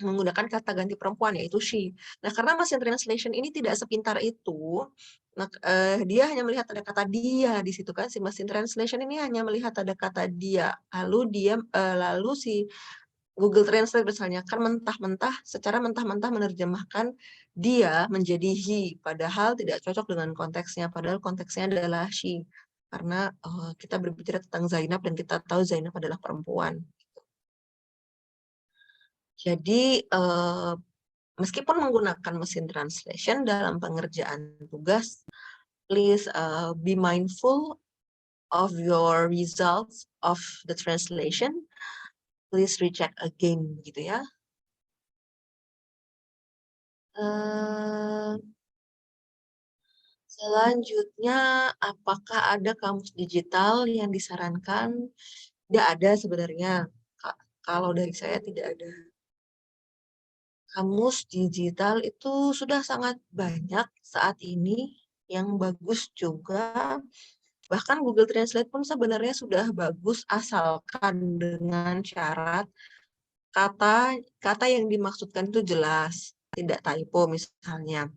menggunakan kata ganti perempuan yaitu she. Nah, karena mesin translation ini tidak sepintar itu, dia hanya melihat ada kata dia di situ kan, si mesin translation ini hanya melihat ada kata dia. Lalu si Google Translate misalnya kan secara mentah-mentah menerjemahkan dia menjadi he, padahal tidak cocok dengan konteksnya, padahal konteksnya adalah she. Karena kita berbicara tentang Zainab dan kita tahu Zainab adalah perempuan. Jadi meskipun menggunakan mesin translation dalam pengerjaan tugas, please be mindful of your results of the translation. Please recheck again, gitu ya. Selanjutnya, apakah ada kamus digital yang disarankan? Tidak ada sebenarnya. Kalau dari saya tidak ada. Kamus digital itu sudah sangat banyak saat ini, yang bagus juga. Bahkan Google Translate pun sebenarnya sudah bagus asalkan dengan syarat kata yang dimaksudkan itu jelas, tidak typo misalnya.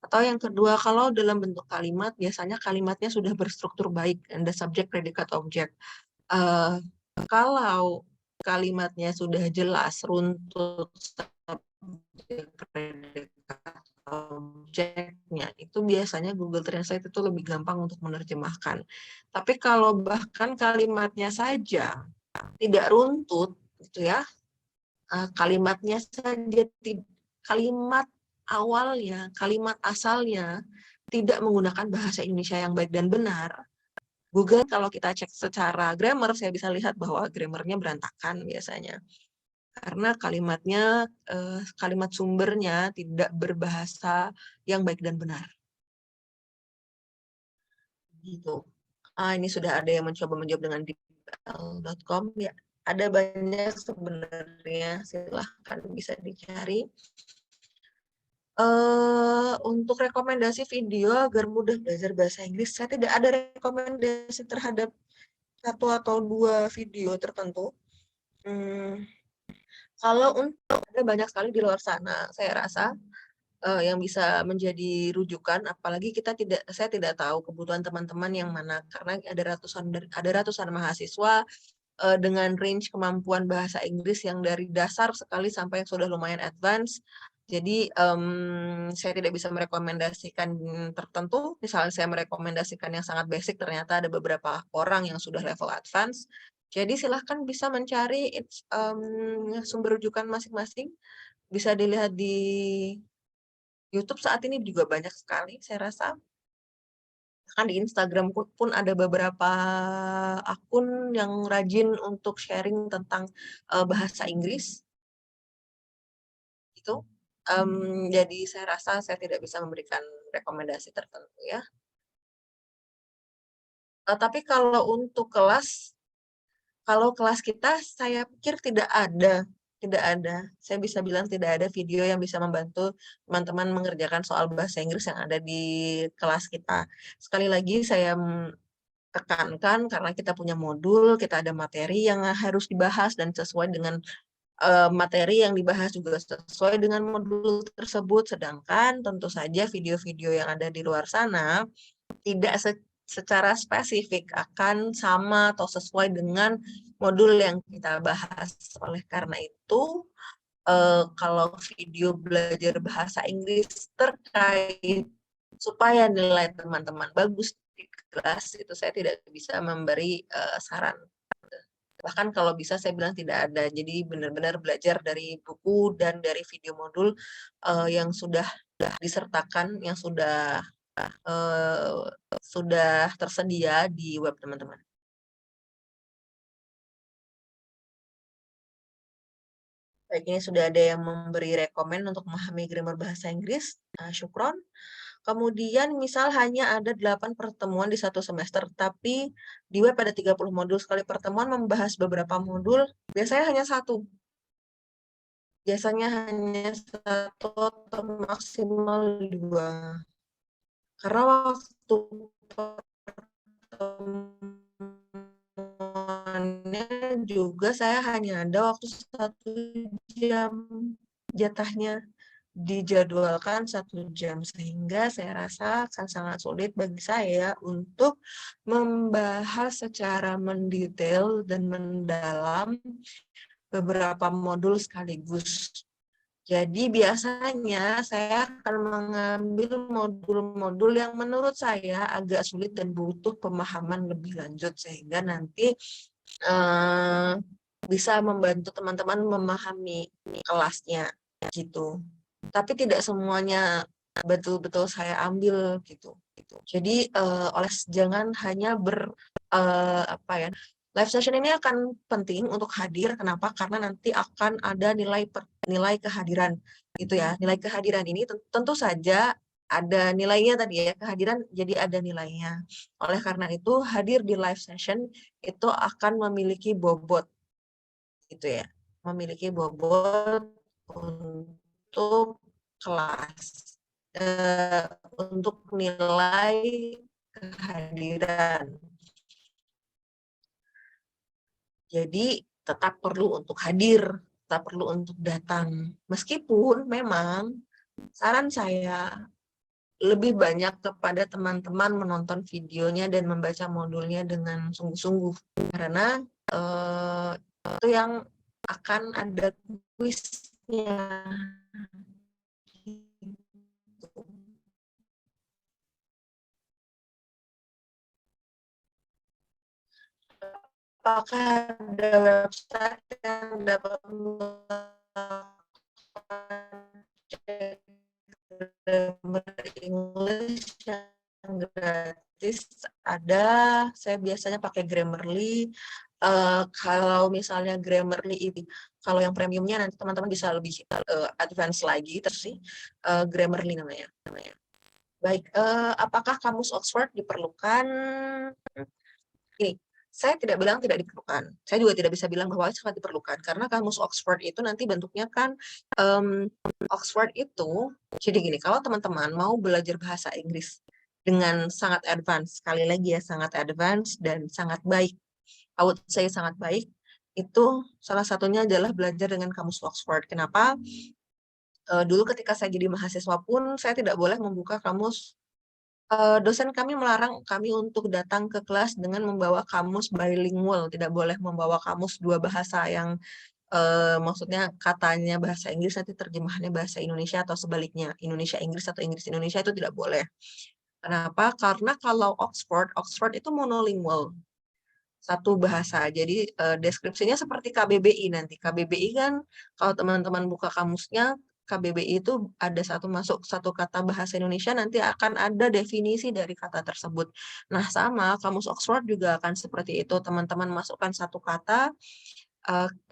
Atau yang kedua, kalau dalam bentuk kalimat, biasanya kalimatnya sudah berstruktur baik, ada subjek, predikat, objek. Kalau kalimatnya sudah jelas, runtut, subjek, predikat, objeknya, itu biasanya Google Translate itu lebih gampang untuk menerjemahkan. Tapi kalau bahkan kalimatnya saja tidak runtut, gitu ya, kalimatnya saja kalimat awalnya, kalimat asalnya tidak menggunakan bahasa Indonesia yang baik dan benar, Google kalau kita cek secara grammar, saya bisa lihat bahwa grammarnya berantakan biasanya. Karena kalimat sumbernya tidak berbahasa yang baik dan benar. Gitu. Ini sudah ada yang mencoba menjawab dengan dpl.com. Ya, ada banyak sebenarnya, silahkan bisa dicari. Untuk rekomendasi video agar mudah belajar bahasa Inggris, saya tidak ada rekomendasi terhadap satu atau dua video tertentu. Kalau untuk ada banyak sekali di luar sana, saya rasa yang bisa menjadi rujukan, apalagi saya tidak tahu kebutuhan teman-teman yang mana, karena ada ratusan mahasiswa dengan range kemampuan bahasa Inggris yang dari dasar sekali sampai yang sudah lumayan advance. Jadi saya tidak bisa merekomendasikan tertentu, misalnya saya merekomendasikan yang sangat basic, ternyata ada beberapa orang yang sudah level advance. Jadi silahkan bisa mencari sumber rujukan masing-masing, bisa dilihat di YouTube saat ini juga banyak sekali saya rasa. Bahkan di Instagram pun ada beberapa akun yang rajin untuk sharing tentang bahasa Inggris. Itu. Jadi saya rasa saya tidak bisa memberikan rekomendasi tertentu ya. Tapi kalau kelas kita saya pikir tidak ada. Saya bisa bilang tidak ada video yang bisa membantu teman-teman mengerjakan soal bahasa Inggris yang ada di kelas kita. Sekali lagi saya tekankan karena kita punya modul, kita ada materi yang harus dibahas dan sesuai dengan materi yang dibahas juga sesuai dengan modul tersebut, sedangkan tentu saja video-video yang ada di luar sana tidak secara spesifik akan sama atau sesuai dengan modul yang kita bahas. Oleh karena itu, kalau video belajar bahasa Inggris terkait supaya nilai teman-teman bagus di kelas, itu saya tidak bisa memberi saran. Bahkan kalau bisa saya bilang tidak ada. Jadi benar-benar belajar dari buku dan dari video modul yang sudah disertakan, yang sudah tersedia di web teman-teman. Baik, ini sudah ada yang memberi rekomen untuk memahami grammar bahasa Inggris. Syukron. Kemudian misal hanya ada 8 pertemuan di satu semester, tapi di web ada 30 modul. Sekali pertemuan membahas beberapa modul, biasanya hanya satu. Biasanya hanya satu atau maksimal 2. Karena waktu pertemuannya juga saya hanya ada waktu 1 jam, jatahnya dijadwalkan 1 jam, sehingga saya rasa akan sangat sulit bagi saya untuk membahas secara mendetail dan mendalam beberapa modul sekaligus. Jadi biasanya saya akan mengambil modul-modul yang menurut saya agak sulit dan butuh pemahaman lebih lanjut, sehingga nanti bisa membantu teman-teman memahami kelasnya gitu. Tapi tidak semuanya betul-betul saya ambil gitu. Jadi jangan hanya live session ini akan penting untuk hadir. Kenapa? Karena nanti akan ada nilai kehadiran gitu ya. Nilai kehadiran ini tentu saja ada nilainya tadi ya, kehadiran jadi ada nilainya. Oleh karena itu hadir di live session itu akan memiliki bobot gitu ya. Memiliki bobot untuk kelas, untuk nilai kehadiran. Jadi tetap perlu untuk hadir, tetap perlu untuk datang. Meskipun memang saran saya lebih banyak kepada teman-teman menonton videonya dan membaca modulnya dengan sungguh-sungguh. Karena itu yang akan ada kuisnya. Apakah ada website yang dapat English yang gratis? Ada. Saya biasanya pakai Grammarly. Kalau misalnya Grammarly ini, kalau yang premiumnya nanti teman-teman bisa lebih advance lagi, terus sih Grammarly namanya. Baik, apakah kamus Oxford diperlukan? Ini, saya tidak bilang tidak diperlukan. Saya juga tidak bisa bilang bahwa sangat diperlukan, karena kamus Oxford itu nanti bentuknya kan, Oxford itu, jadi gini, kalau teman-teman mau belajar bahasa Inggris dengan sangat advance, sekali lagi ya, sangat advance dan sangat baik, I would say sangat baik, itu salah satunya adalah belajar dengan kamus Oxford. Kenapa? Dulu ketika saya jadi mahasiswa pun, saya tidak boleh membuka kamus. Dosen kami melarang kami untuk datang ke kelas dengan membawa kamus bilingual, tidak boleh membawa kamus 2 bahasa yang maksudnya katanya bahasa Inggris nanti terjemahannya bahasa Indonesia atau sebaliknya, Indonesia Inggris atau Inggris Indonesia itu tidak boleh. Kenapa? Karena kalau Oxford itu monolingual, satu bahasa. Jadi deskripsinya seperti KBBI nanti. KBBI kan kalau teman-teman buka kamusnya, KBBI itu ada masuk satu kata bahasa Indonesia, nanti akan ada definisi dari kata tersebut. Nah, sama kamus Oxford juga akan seperti itu. Teman-teman masukkan satu kata,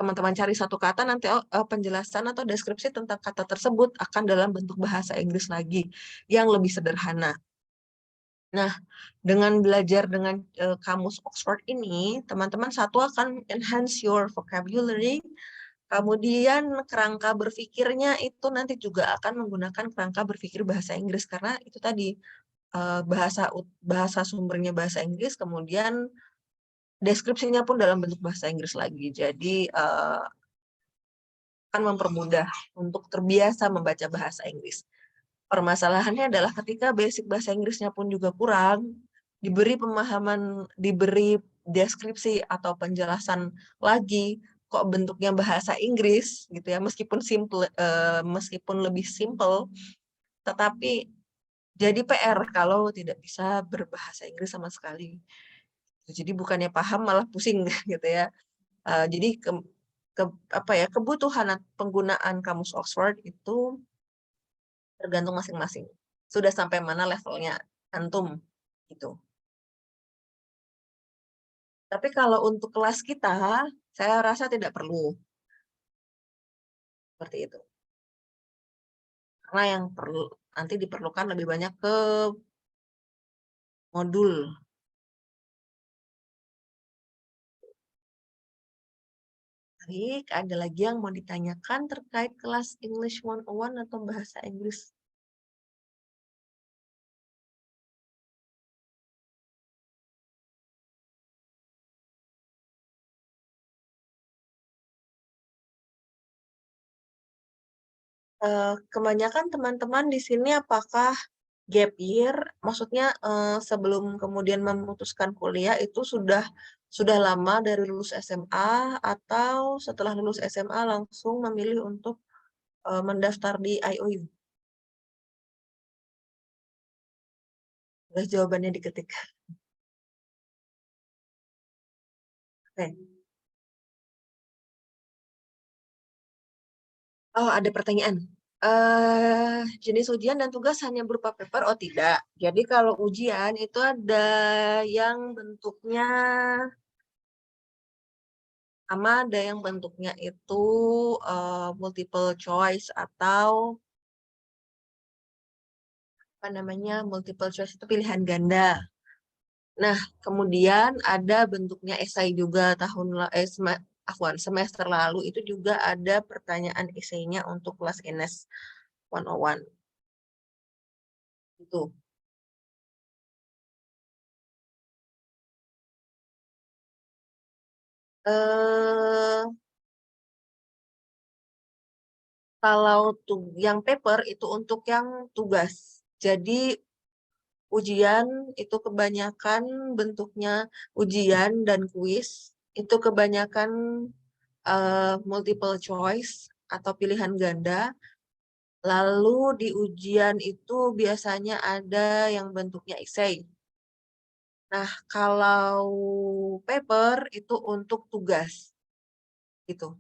teman-teman cari satu kata, nanti penjelasan atau deskripsi tentang kata tersebut akan dalam bentuk bahasa Inggris lagi yang lebih sederhana. Nah, dengan belajar dengan kamus Oxford ini, teman-teman satu akan enhance your vocabulary, kemudian kerangka berpikirnya itu nanti juga akan menggunakan kerangka berpikir bahasa Inggris karena itu tadi bahasa sumbernya bahasa Inggris, kemudian deskripsinya pun dalam bentuk bahasa Inggris lagi. Jadi akan mempermudah untuk terbiasa membaca bahasa Inggris. Permasalahannya adalah ketika basic bahasa Inggrisnya pun juga kurang, diberi pemahaman, diberi deskripsi atau penjelasan lagi, kok bentuknya bahasa Inggris gitu ya, meskipun lebih simple, tetapi jadi PR kalau tidak bisa berbahasa Inggris sama sekali. Jadi bukannya paham malah pusing gitu ya. Jadi kebutuhan penggunaan kamus Oxford itu tergantung masing-masing. Sudah sampai mana levelnya antum gitu. Tapi kalau untuk kelas kita, saya rasa tidak perlu seperti itu. Karena yang perlu nanti diperlukan lebih banyak ke modul. Baik, ada lagi yang mau ditanyakan terkait kelas English 101 atau bahasa Inggris? Kebanyakan teman-teman di sini apakah gap year, maksudnya sebelum kemudian memutuskan kuliah itu sudah lama dari lulus SMA atau setelah lulus SMA langsung memilih untuk mendaftar di IOU? Boleh jawabannya diketik. Oke. Oh, ada pertanyaan. Jenis ujian dan tugas hanya berupa paper? Oh, tidak. Jadi kalau ujian itu ada yang bentuknya sama, ada yang bentuknya itu multiple choice atau apa namanya, multiple choice itu pilihan ganda. Nah, kemudian ada bentuknya esai juga semester lalu itu juga ada pertanyaan esainya untuk kelas NS 101. Itu. Eh, kalau yang paper itu untuk yang tugas. Jadi ujian itu kebanyakan bentuknya ujian dan kuis itu kebanyakan multiple choice atau pilihan ganda. Lalu di ujian itu biasanya ada yang bentuknya esai. Nah, kalau paper itu untuk tugas gitu.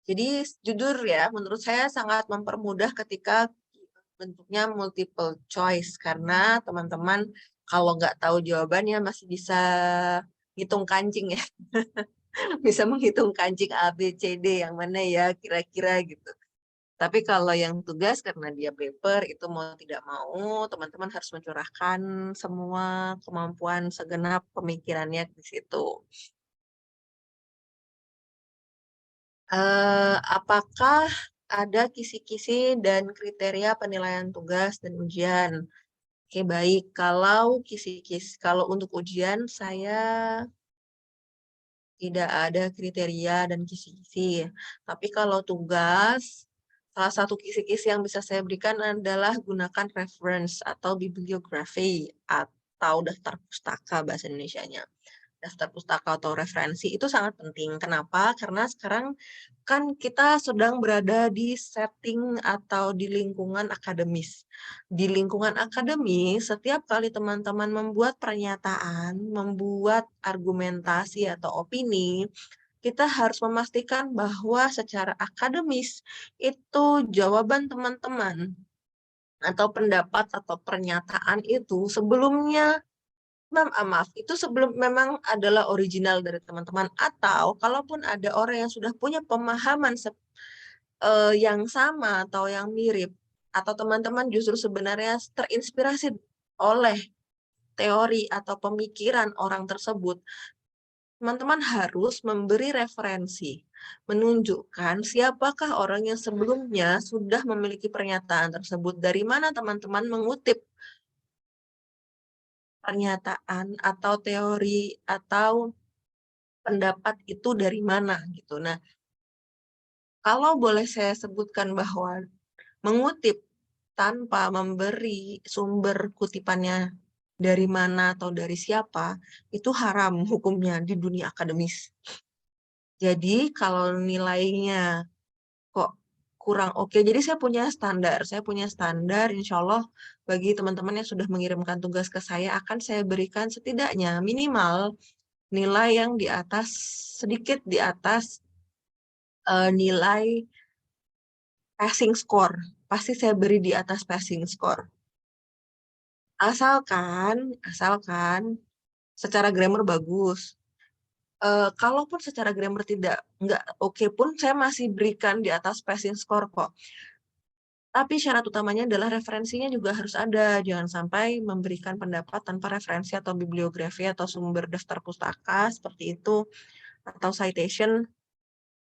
Jadi jujur ya, menurut saya sangat mempermudah ketika bentuknya multiple choice karena teman-teman kalau nggak tahu jawabannya masih bisa hitung kancing ya, bisa menghitung kancing A, B, C, D yang mana ya kira-kira gitu. Tapi kalau yang tugas karena dia paper itu mau tidak mau teman-teman harus mencurahkan semua kemampuan segenap pemikirannya di situ. Apakah ada kisi-kisi dan kriteria penilaian tugas dan ujian? Oke, baik. Kalau kisi-kisi, kalau untuk ujian saya tidak ada kriteria dan kisi-kisi. Tapi kalau tugas, salah satu kisi-kisi yang bisa saya berikan adalah gunakan reference atau bibliografi atau daftar pustaka bahasa Indonesianya. daftar pustaka atau referensi itu sangat penting. Kenapa? Karena sekarang kan kita sedang berada di setting atau di lingkungan akademis. Di lingkungan akademis, setiap kali teman-teman membuat pernyataan, membuat argumentasi atau opini, kita harus memastikan bahwa secara akademis itu jawaban teman-teman atau pendapat atau pernyataan itu sebelumnya maaf, itu sebelum memang adalah original dari teman-teman atau kalaupun ada orang yang sudah punya pemahaman yang sama atau yang mirip atau teman-teman justru sebenarnya terinspirasi oleh teori atau pemikiran orang tersebut, teman-teman harus memberi referensi, menunjukkan siapakah orang yang sebelumnya sudah memiliki pernyataan tersebut, dari mana teman-teman mengutip pernyataan atau teori atau pendapat itu dari mana gitu. Nah, kalau boleh saya sebutkan bahwa mengutip tanpa memberi sumber kutipannya dari mana atau dari siapa, itu haram hukumnya di dunia akademis. Jadi kalau nilainya kok kurang oke, jadi saya punya standar insya Allah bagi teman-teman yang sudah mengirimkan tugas ke saya akan saya berikan setidaknya minimal nilai yang di atas, sedikit di atas nilai passing score. Pasti saya beri di atas passing score. Asalkan secara grammar bagus. Kalaupun secara grammar nggak oke pun, saya masih berikan di atas passing score kok. Tapi syarat utamanya adalah referensinya juga harus ada. Jangan sampai memberikan pendapat tanpa referensi atau bibliografi atau sumber daftar pustaka seperti itu atau citation.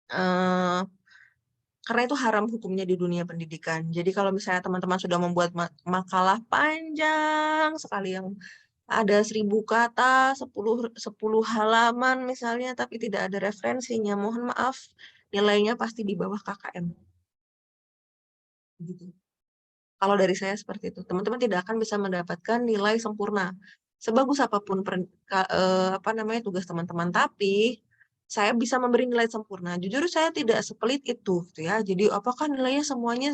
Eh, karena itu haram hukumnya di dunia pendidikan. Jadi kalau misalnya teman-teman sudah membuat makalah panjang sekali yang ada 1000 kata, 10 halaman misalnya, tapi tidak ada referensinya, mohon maaf, nilainya pasti di bawah KKM. Gitu. Kalau dari saya seperti itu, teman-teman tidak akan bisa mendapatkan nilai sempurna. Sebagus apapun tugas teman-teman, tapi saya bisa memberi nilai sempurna. Jujur saya tidak sepelit itu, gitu ya. Jadi apakah nilainya semuanya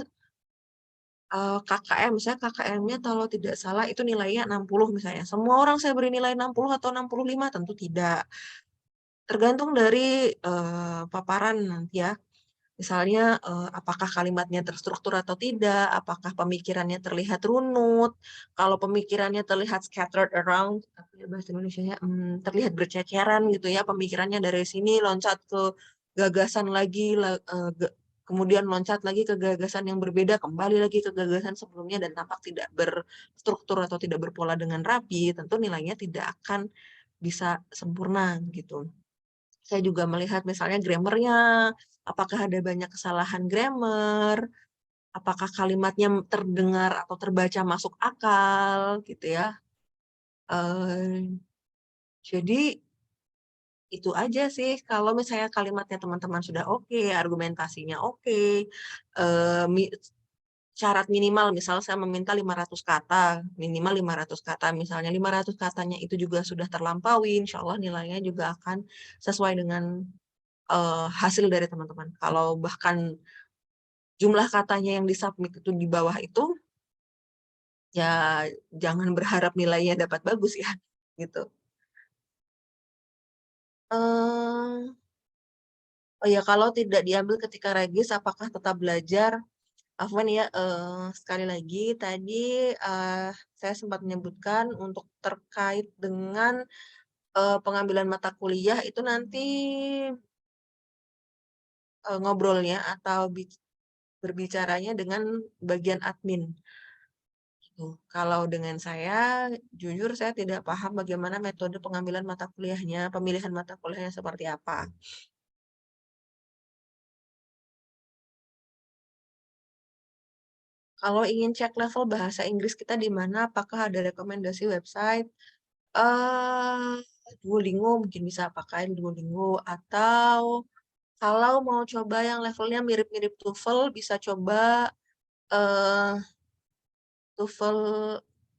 KKM, saya KKM-nya kalau tidak salah itu nilainya 60 misalnya. Semua orang saya beri nilai 60 atau 65, tentu tidak. Tergantung dari paparan nanti ya. Misalnya apakah kalimatnya terstruktur atau tidak, apakah pemikirannya terlihat runut, kalau pemikirannya terlihat scattered around, bahasa Indonesia-nya terlihat berceceran gitu ya, pemikirannya dari sini loncat ke gagasan lagi, kemudian loncat lagi ke gagasan yang berbeda, kembali lagi ke gagasan sebelumnya dan tampak tidak berstruktur atau tidak berpola dengan rapi, tentu nilainya tidak akan bisa sempurna gitu. Saya juga melihat misalnya grammarnya, apakah ada banyak kesalahan grammar, apakah kalimatnya terdengar atau terbaca masuk akal, gitu ya. Jadi itu aja sih. Kalau misalnya kalimatnya teman-teman sudah oke, argumentasinya oke, syarat minimal misal saya meminta 500 kata, minimal 500 kata, misalnya 500 katanya itu juga sudah terlampaui, insya Allah nilainya juga akan sesuai dengan hasil dari teman-teman. Kalau bahkan jumlah katanya yang disubmit itu di bawah itu, ya jangan berharap nilainya dapat bagus ya, gitu. Oh ya, kalau tidak diambil ketika regis, apakah tetap belajar? Afwan ya, sekali lagi tadi saya sempat menyebutkan untuk terkait dengan pengambilan mata kuliah itu nanti ngobrolnya atau berbicaranya dengan bagian admin. Gitu. Kalau dengan saya, jujur saya tidak paham bagaimana metode pengambilan mata kuliahnya, pemilihan mata kuliahnya seperti apa. Kalau ingin cek level bahasa Inggris kita di mana, apakah ada rekomendasi website? eh Duolingo mungkin bisa pakai Duolingo, atau kalau mau coba yang levelnya mirip-mirip TOEFL, bisa coba eh TOEFL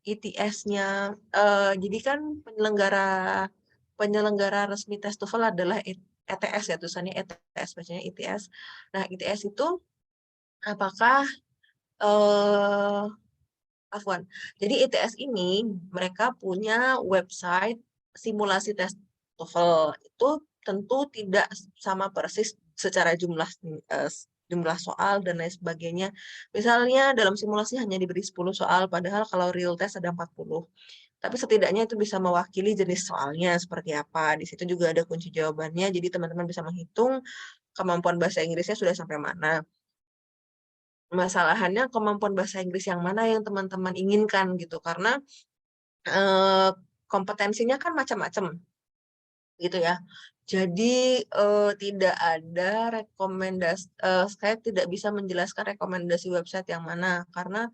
ETS-nya. Jadi kan penyelenggara penyelenggara resmi tes TOEFL adalah ETS ya, tulisannya ETS, bacanya ITS. Nah, ITS itu apakah Afwan. Jadi ITS ini mereka punya website simulasi tes TOEFL. Itu tentu tidak sama persis secara jumlah soal dan lain sebagainya. Misalnya dalam simulasi hanya diberi 10 soal, padahal kalau real test ada 40. Tapi setidaknya itu bisa mewakili jenis soalnya seperti apa. Di situ juga ada kunci jawabannya, jadi teman-teman bisa menghitung kemampuan bahasa Inggrisnya sudah sampai mana. Masalahannya kemampuan bahasa Inggris yang mana yang teman-teman inginkan gitu, karena eh, kompetensinya kan macam-macam gitu ya. Jadi tidak ada rekomendasi, saya tidak bisa menjelaskan rekomendasi website yang mana karena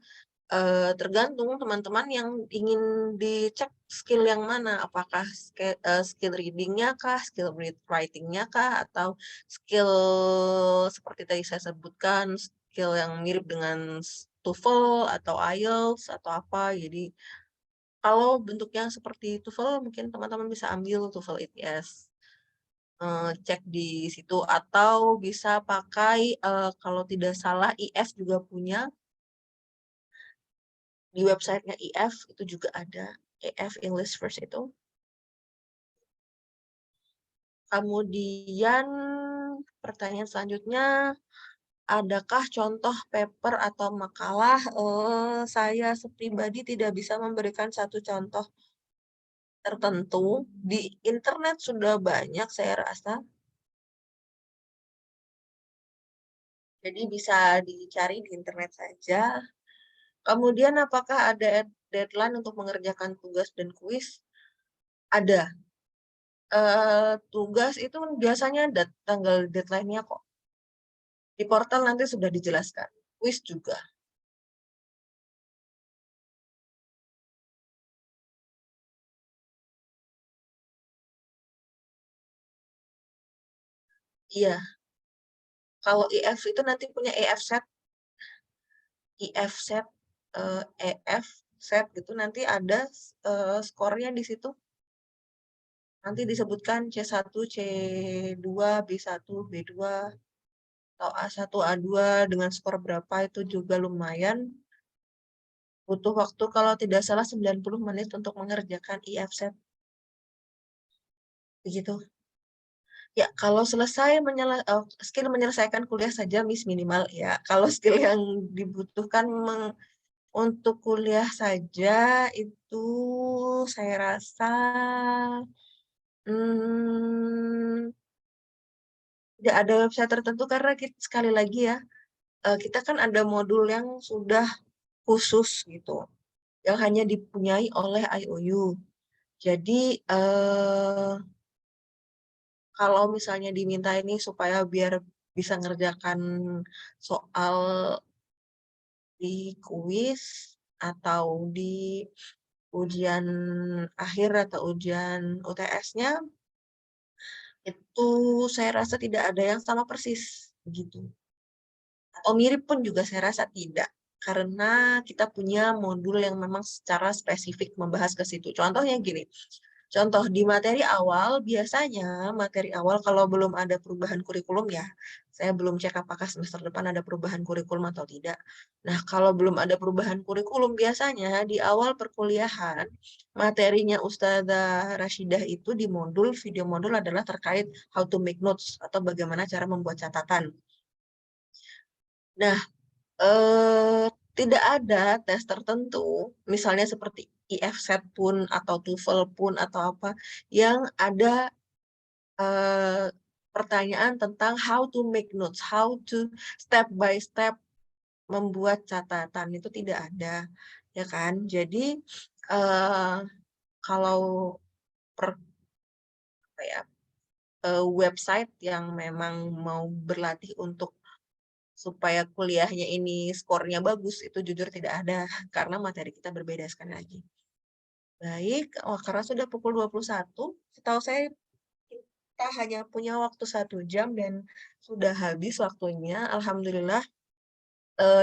tergantung teman-teman yang ingin dicek skill yang mana, apakah skill readingnya kah, skill writingnya kah, atau skill seperti tadi saya sebutkan, skill yang mirip dengan TOEFL atau IELTS atau apa. Jadi kalau bentuknya seperti TOEFL, mungkin teman-teman bisa ambil TOEFL ITS. Cek di situ atau bisa pakai kalau tidak salah IF juga punya. Di websitenya IF itu juga ada EF English First itu. Kemudian pertanyaan selanjutnya, adakah contoh paper atau makalah? Saya pribadi tidak bisa memberikan satu contoh tertentu. Di internet sudah banyak saya rasa. Jadi bisa dicari di internet saja. Kemudian apakah ada deadline untuk mengerjakan tugas dan kuis? Ada. Tugas itu biasanya ada tanggal deadline-nya kok. Di portal nanti sudah dijelaskan. Kuis juga. Iya, kalau IF itu nanti punya EF set, IF set, EF set gitu nanti ada skornya di situ. Nanti disebutkan C1, C2, B1, B2, atau A1, A2 dengan skor berapa itu juga lumayan. Butuh waktu kalau tidak salah 90 menit untuk mengerjakan IF set. Begitu. Ya, kalau selesai skill menyelesaikan kuliah saja Miss minimal ya. Kalau skill yang dibutuhkan untuk kuliah saja itu saya rasa hmm, tidak ada website tertentu karena sekali lagi ya, kita kan ada modul yang sudah khusus gitu, yang hanya dipunyai oleh IOU. Jadi kalau misalnya diminta ini supaya biar bisa ngerjakan soal di kuis atau di ujian akhir atau ujian UTS-nya, itu saya rasa tidak ada yang sama persis begitu. Atau mirip pun juga saya rasa tidak. Karena kita punya modul yang memang secara spesifik membahas ke situ. Contohnya gini, contoh di materi awal, biasanya materi awal kalau belum ada perubahan kurikulum ya, saya belum cek apakah semester depan ada perubahan kurikulum atau tidak. Nah, kalau belum ada perubahan kurikulum, biasanya di awal perkuliahan, materinya Ustazah Rashidah itu di modul, video modul adalah terkait how to make notes atau bagaimana cara membuat catatan. Nah, eh, tidak ada tes tertentu, misalnya seperti IF-SET pun atau TOEFL pun atau apa, yang ada eh, pertanyaan tentang how to make notes, how to step by step membuat catatan itu tidak ada, ya kan? Jadi eh, kalau per apa ya, website yang memang mau berlatih untuk supaya kuliahnya ini skornya bagus, itu jujur tidak ada, karena materi kita berbeda sekali lagi. Baik, karena sudah pukul 21, setahu saya kita hanya punya waktu 1 jam dan sudah habis waktunya. Alhamdulillah,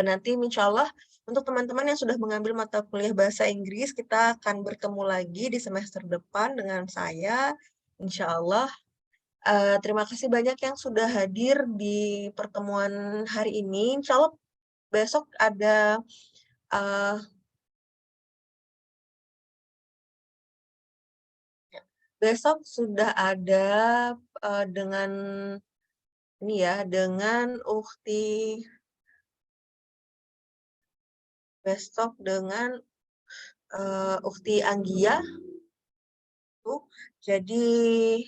nanti insya Allah untuk teman-teman yang sudah mengambil mata kuliah bahasa Inggris, kita akan bertemu lagi di semester depan dengan saya. insyaallah. Terima kasih banyak yang sudah hadir di pertemuan hari ini. Insyaallah besok ada, eee, besok sudah ada, dengan ini ya, dengan Ukhti Anggia tuh. Jadi,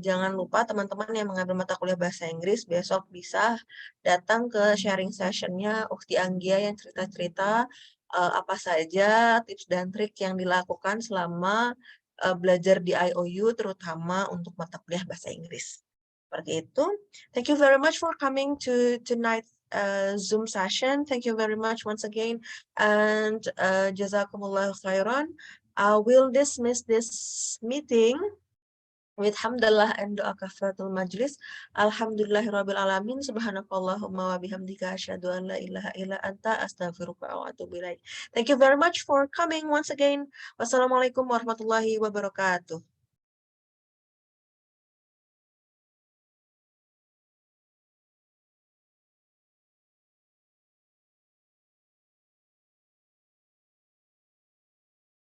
jangan lupa teman-teman yang mengambil mata kuliah bahasa Inggris besok bisa datang ke sharing session-nya Ukhti Anggia yang cerita-cerita, apa saja tips dan trik yang dilakukan selama, belajar di IOU terutama untuk mata kuliah bahasa Inggris. Seperti itu. Thank you very much for coming to tonight Zoom session. Thank you very much once again and, jazakumullah khairan. I will dismiss this meeting with hamdallah and doa kafaratul majlis. Alhamdulillahirabbil alamin. Subhanakallahumma wa bihamdika asyhadu an la ilaha illa anta astaghfiruka wa atubu ilaik. Thank you very much for coming once again. Wassalamualaikum warahmatullahi wabarakatuh.